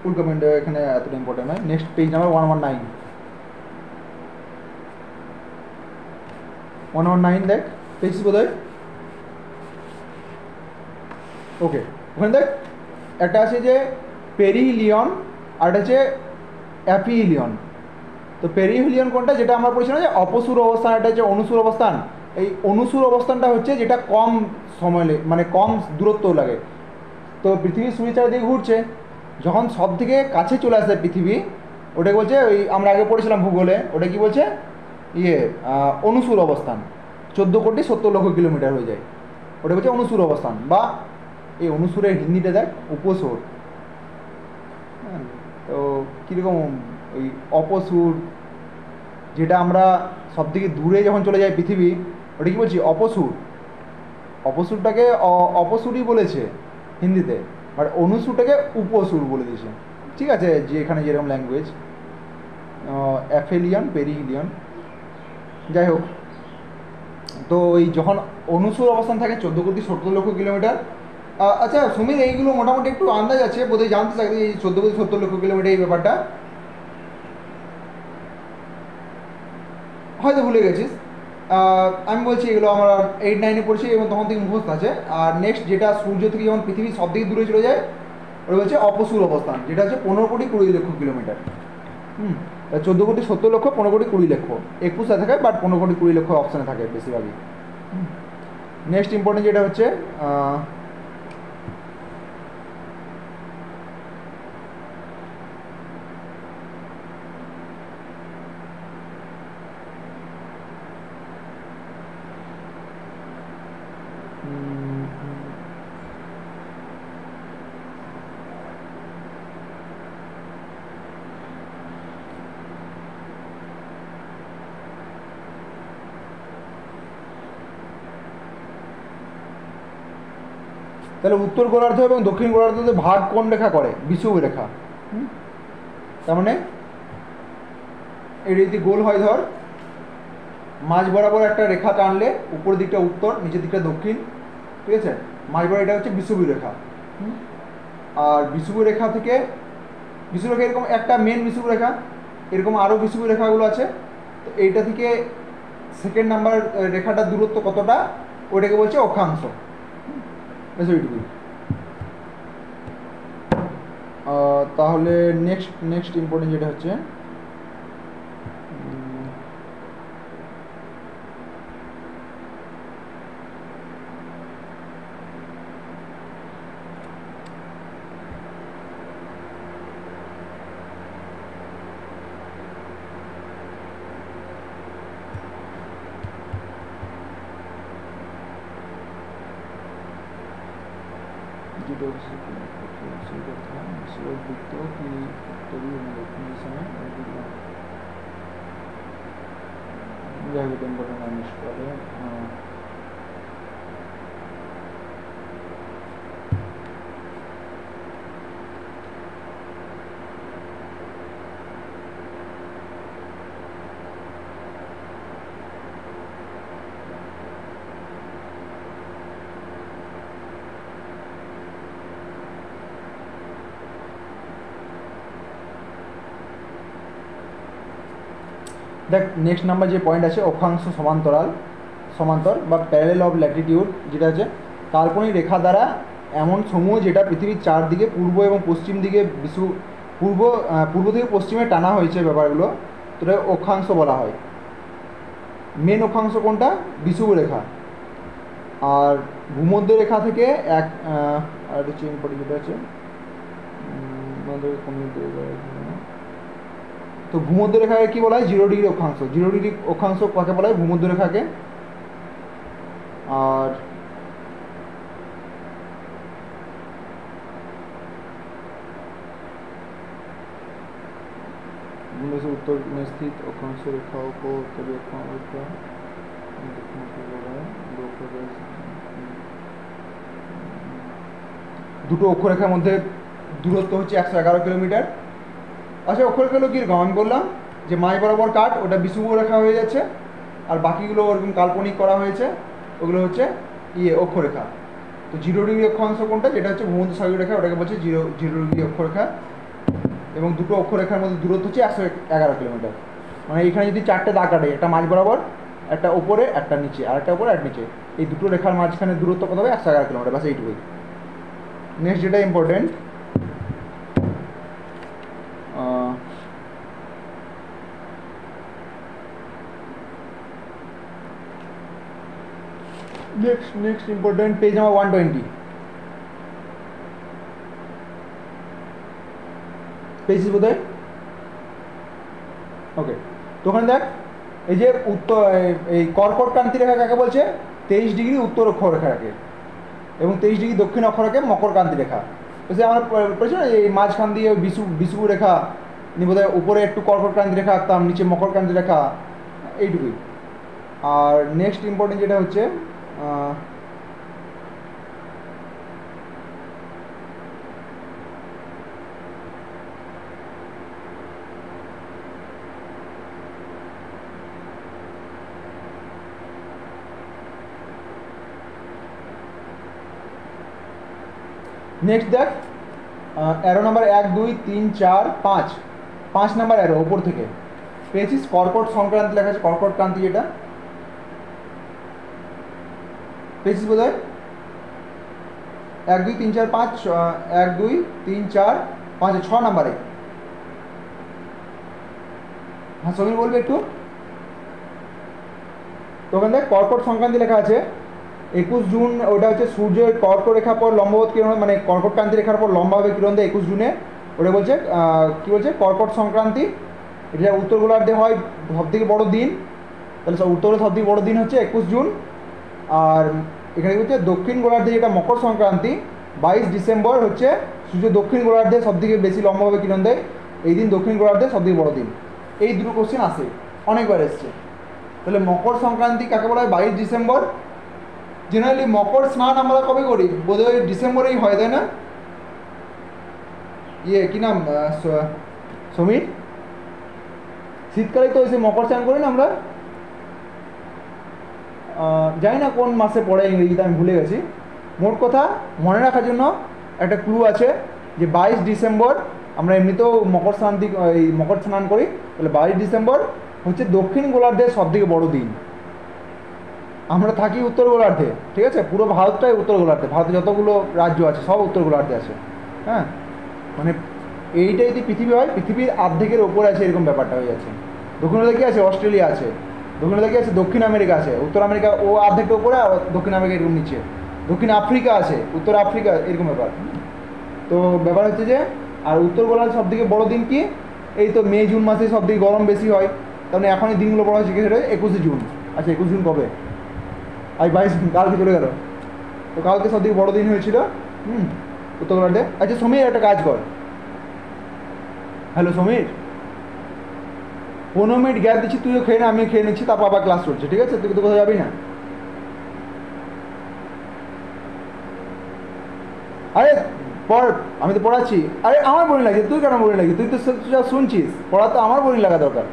উল্কাপিণ্ড এখানে এতটা ইম্পর্টেন্ট নয়। নেক্সট পেজ নাম্বার 119 দেখ, পেজ বোধ হয়। ওকে, ওখানে দেখ একটা আছে যে পেরিহিলিয়ন, আর একটা হচ্ছে অ্যাপিহিলিয়ন। তো পেরিহিলিয়ন কোনটা? যেটা আমরা পড়েছিলাম যে অপসূর অবস্থান, এটা হচ্ছে অনুসূর অবস্থান। এই অনুসূর অবস্থানটা হচ্ছে যেটা কম সময় মানে কম দূরত্ব লাগে। তো পৃথিবী সূর্যের চারিদিকে ঘুরছে, যখন সব থেকে কাছে চলে আসে পৃথিবী, ওটাকে বলছে, ওই আমরা আগে পড়েছিলাম ভূগোলে, ওটা কি বলছে? অনুসূর অবস্থান। 14,70,00,000 কিলোমিটার হয়ে যায়, ওটা বলছে অনুসূর অবস্থান। বা এই অনুসূরের হিন্দিটা দেখ, উপসূর। তো কীরকম ওই অপসূর, যেটা আমরা সব থেকে দূরে যখন চলে যাই পৃথিবী, ওটা কী বলছি? অপসূর। অপসূরটাকে অপসূরই বলেছে হিন্দিতে, বাট অনুসূরটাকে উপসূর বলে দিয়েছে। ঠিক আছে, যে এখানে যেরকম ল্যাঙ্গুয়েজ, অ্যাফেলিয়ন, পেরিহিলিয়ন, যাই হোক। তো ওই যখন অনুসূর অবস্থান থাকে 14,70,00,000 কিলোমিটার। আচ্ছা সুমিত, এইগুলো মোটামুটি একটু আন্দাজ আছে, বোধহয় জানতে চাই এই 14,70,00,000 কিলোমিটার এই ব্যাপারটা হয়তো ভুলে গেছিস। আমি বলছি এগুলো আমরা 8-9-এ পড়ছি এবং তখন থেকে মুখস্থ আছে। আর নেক্সট যেটা সূর্য থেকে যখন পৃথিবী সব থেকে দূরে চলে যায়, ওটা বলছে অপসূর অবস্থান, যেটা হচ্ছে 15,20,00,000 কিলোমিটার। 14,70,00,000, 15,20,00,000, 21 থাকে, বাট 15,20,00,000 অপশানে থাকে বেশিরভাগই। নেক্সট ইম্পর্টেন্ট যেটা হচ্ছে তাহলে উত্তর গোলার্ধ এবং দক্ষিণ গোলার্ধে ভাগ কোন রেখা করে? বিষুব রেখা। তার মানে এই যদি গোল হয়, ধর মাঝ বরাবর একটা রেখা টানলে উপরের দিকটা উত্তর, নিচের দিকটা দক্ষিণ, ঠিক আছে? মাঝ বরাবর এটা হচ্ছে বিষুবী রেখা। আর বিষুবী রেখা থেকে বিষুবী রেখা এরকম একটা মেন বিষুবী রেখা, এরকম আরও বিষুবী রেখাগুলো আছে। তো এইটা থেকে সেকেন্ড নাম্বার রেখাটার দূরত্ব কতটা, ওইটাকে বলছে অক্ষাংশ। বেশ ওইটুকুই। তাহলে নেক্সট ইম্পর্টেন্ট যেটা হচ্ছে দেখ, নেক্সট নাম্বার যে পয়েন্ট আছে অক্ষাংশ সমান্তর বা প্যারালেল অফ ল্যাটিটিউড, যেটা আছে কাল্পনিক রেখা দ্বারা এমন সমূহ যেটা পৃথিবীর চারদিকে পূর্ব এবং পশ্চিম দিকে পূর্ব থেকে পশ্চিমে টানা হয়েছে ব্যাপারগুলো, তো এটা অক্ষাংশ বলা হয়। মেন অক্ষাংশ কোনটা? বিষুব রেখা। আর ভূমধ্য রেখা থেকে আর হচ্ছে ইম্পর্টেন্ট যেটা আছে তো ভূমধ্য রেখাকে কী বলা হয়? 0 ডিগ্রি অক্ষাংশ। 0 ডিগ্রি অক্ষাংশ কাকে বলা হয়? ভূমধ্য রেখাকে। আর उत्तर में स्थित अक्षांश रेखाओं को उत्तरी अक्षांश দুটো অক্ষরেখার মধ্যে দূরত্ব হচ্ছে 111 কিলোমিটার। আচ্ছা, অক্ষরেখাগুলো কীরকম? আমি বললাম যে মাঝ বরাবর কাট, ওটা বিষুব রেখা হয়ে যাচ্ছে, আর বাকিগুলো ওরকম কাল্পনিক করা হয়েছে, ওগুলো হচ্ছে অক্ষরেখা। তো 0 ডিগ্রি অক্ষাংশ কোনটা? যেটা হচ্ছে ভূমধ্যসাগরীয় রেখা, ওটাকে বলছে 0 ডিগ্রি অক্ষরেখা। এবং দুটো অক্ষরেখার মধ্যে দূরত্ব হচ্ছে 111 কিলোমিটার। মানে এখানে যদি চারটে দাগ কাটে, একটা মাঝ বরাবর, একটা ওপরে, একটা নিচে, আর একটা ওপরে, একটা নিচে, এই দুটো রেখার মাঝখানে দূরত্ব কত হবে? 111 কিলোমিটার। বাস এইটুকুই। নেক্সট যেটা important, next important page number 120। পেয়েছিস বোধহয়? ওকে, তো ওখানে দেখ, এই যে এই কর্কট ক্রান্তি রেখা কাকে বলছে? 23 ডিগ্রি উত্তর অক্ষরেখাকে, এবং 23 ডিগ্রি দক্ষিণ অক্ষরেখা মকর ক্রান্তি রেখা। বলছে আমরা বলছি না এই মাঝখান দিয়ে বিষুব রেখা, বোধহয় উপরে একটু কর্কট ক্রান্তি রেখা আঁকতাম, নিচে মকর ক্রান্তি রেখা, এইটুকুই। আর নেক্সট ইম্পর্টেন্ট যেটা হচ্ছে নেক্সট দেখ, অ্যারো নাম্বার 1 2 3 4 5, 5 নাম্বার অ্যারো ওপর থেকে পেয়েছিস কর্কট সংক্রান্তি লেখা আছে, কর্কট ক্রান্তি, যেটা পেয়েছিস বোধ হয়। 1 2 3 4 5, 1 2 3 4 5, 6 নাম্বারে। হ্যাঁ সমীর বলবে একটু। তো ওখানে দেখ কর্কট সংক্রান্তি লেখা আছে 21 জুন, ওটা হচ্ছে সূর্যের কর্কট রেখার পর লম্ববৎ কিরণ, মানে কর্কট ক্রান্তি রেখার পর লম্বাভাবে কিরণ দেয় 21 জুনে। ওটা বলছে কী বলছে? কর্কট সংক্রান্তি। এটা উত্তর গোলার্ধে হয় সবথেকে বড় দিন, তাহলে উত্তরে সবথেকে বড় দিন হচ্ছে 21 জুন। আর এখানে বলছে দক্ষিণ গোলার্ধে যেটা মকর সংক্রান্তি, 22 ডিসেম্বর হচ্ছে সূর্য দক্ষিণ গোলার্ধে সবথেকে বেশি লম্বাভাবে কিরণ দেয়, এই দিন দক্ষিণ গোলার্ধে সবথেকে বড় দিন। এই দুটো কোশ্চেন আসে, অনেকবার এসছে। তাহলে মকর সংক্রান্তি কাকে বলা হয়? 22 ডিসেম্বর। জেনারেলি মকর স্নান আমরা কবে করি? বোধহয় ডিসেম্বরেই হয়, তাই না? কি নাম সমীর? শীতকালেই তো এসে মকর স্নান করি না আমরা? জানি না কোন মাসে পড়ে ইংরেজিতে, আমি ভুলে গেছি। মোট কথা মনে রাখার জন্য একটা ক্লু আছে যে 22 ডিসেম্বর আমরা এমনিতেও মকর স্নান করি। তাহলে 22 ডিসেম্বর হচ্ছে দক্ষিণ গোলার্ধের সবথেকে বড় দিন। আমরা থাকি উত্তর গোলার্ধে, ঠিক আছে? পুরো ভারতটাই উত্তর গোলার্ধে, ভারতে যতগুলো রাজ্য আছে সব উত্তর গোলার্ধে আছে। হ্যাঁ, মানে এইটা যদি পৃথিবী হয়, পৃথিবীর অর্ধেকের ওপরে আছে, এরকম ব্যাপারটা হয়ে যাচ্ছে। দক্ষিণ গোলার্ধে কী আছে? অস্ট্রেলিয়া আছে। দক্ষিণ গোলার্ধে কী আছে? দক্ষিণ আমেরিকা আছে। উত্তর আমেরিকা ও অর্ধেকটা ওপরে, আর দক্ষিণ আমেরিকা এরকম নিচে। দক্ষিণ আফ্রিকা আছে, উত্তর আফ্রিকা, এরকম ব্যাপার। তো ব্যাপার হচ্ছে যে, আর উত্তর গোলার্ধের সবথেকে বড় দিন কি? এই তো মে জুন মাসে সবথেকে গরম বেশি হয়, কারণ এখন এই দিনগুলো বড় হচ্ছে কি? সেটা 21 জুন। আচ্ছা, 21 জুন কবে? আজ 22, কালকে চলে গেল। তো কালকে সবথেকে বড় দিন হয়েছিল উত্তর গোলার্ধে। আচ্ছা সমীর, একটা কাজ কর। হ্যালো সমীর, 15 মিনিট গ্যাপ দিচ্ছি, তুইও খেয়ে না, আমিও খেয়ে নিচ্ছি, তারপর আবার ক্লাস চলছে, ঠিক আছে? তুই তো কোথাও যাবি না। আরে পড়, আমি তো পড়াচ্ছি। আরে আমার বোরিং লাগছে, তুই কেন বোরিং লাগছে? তুই তো সব শুনছিস, পড়া তো আমার বোরিং লাগা দরকার।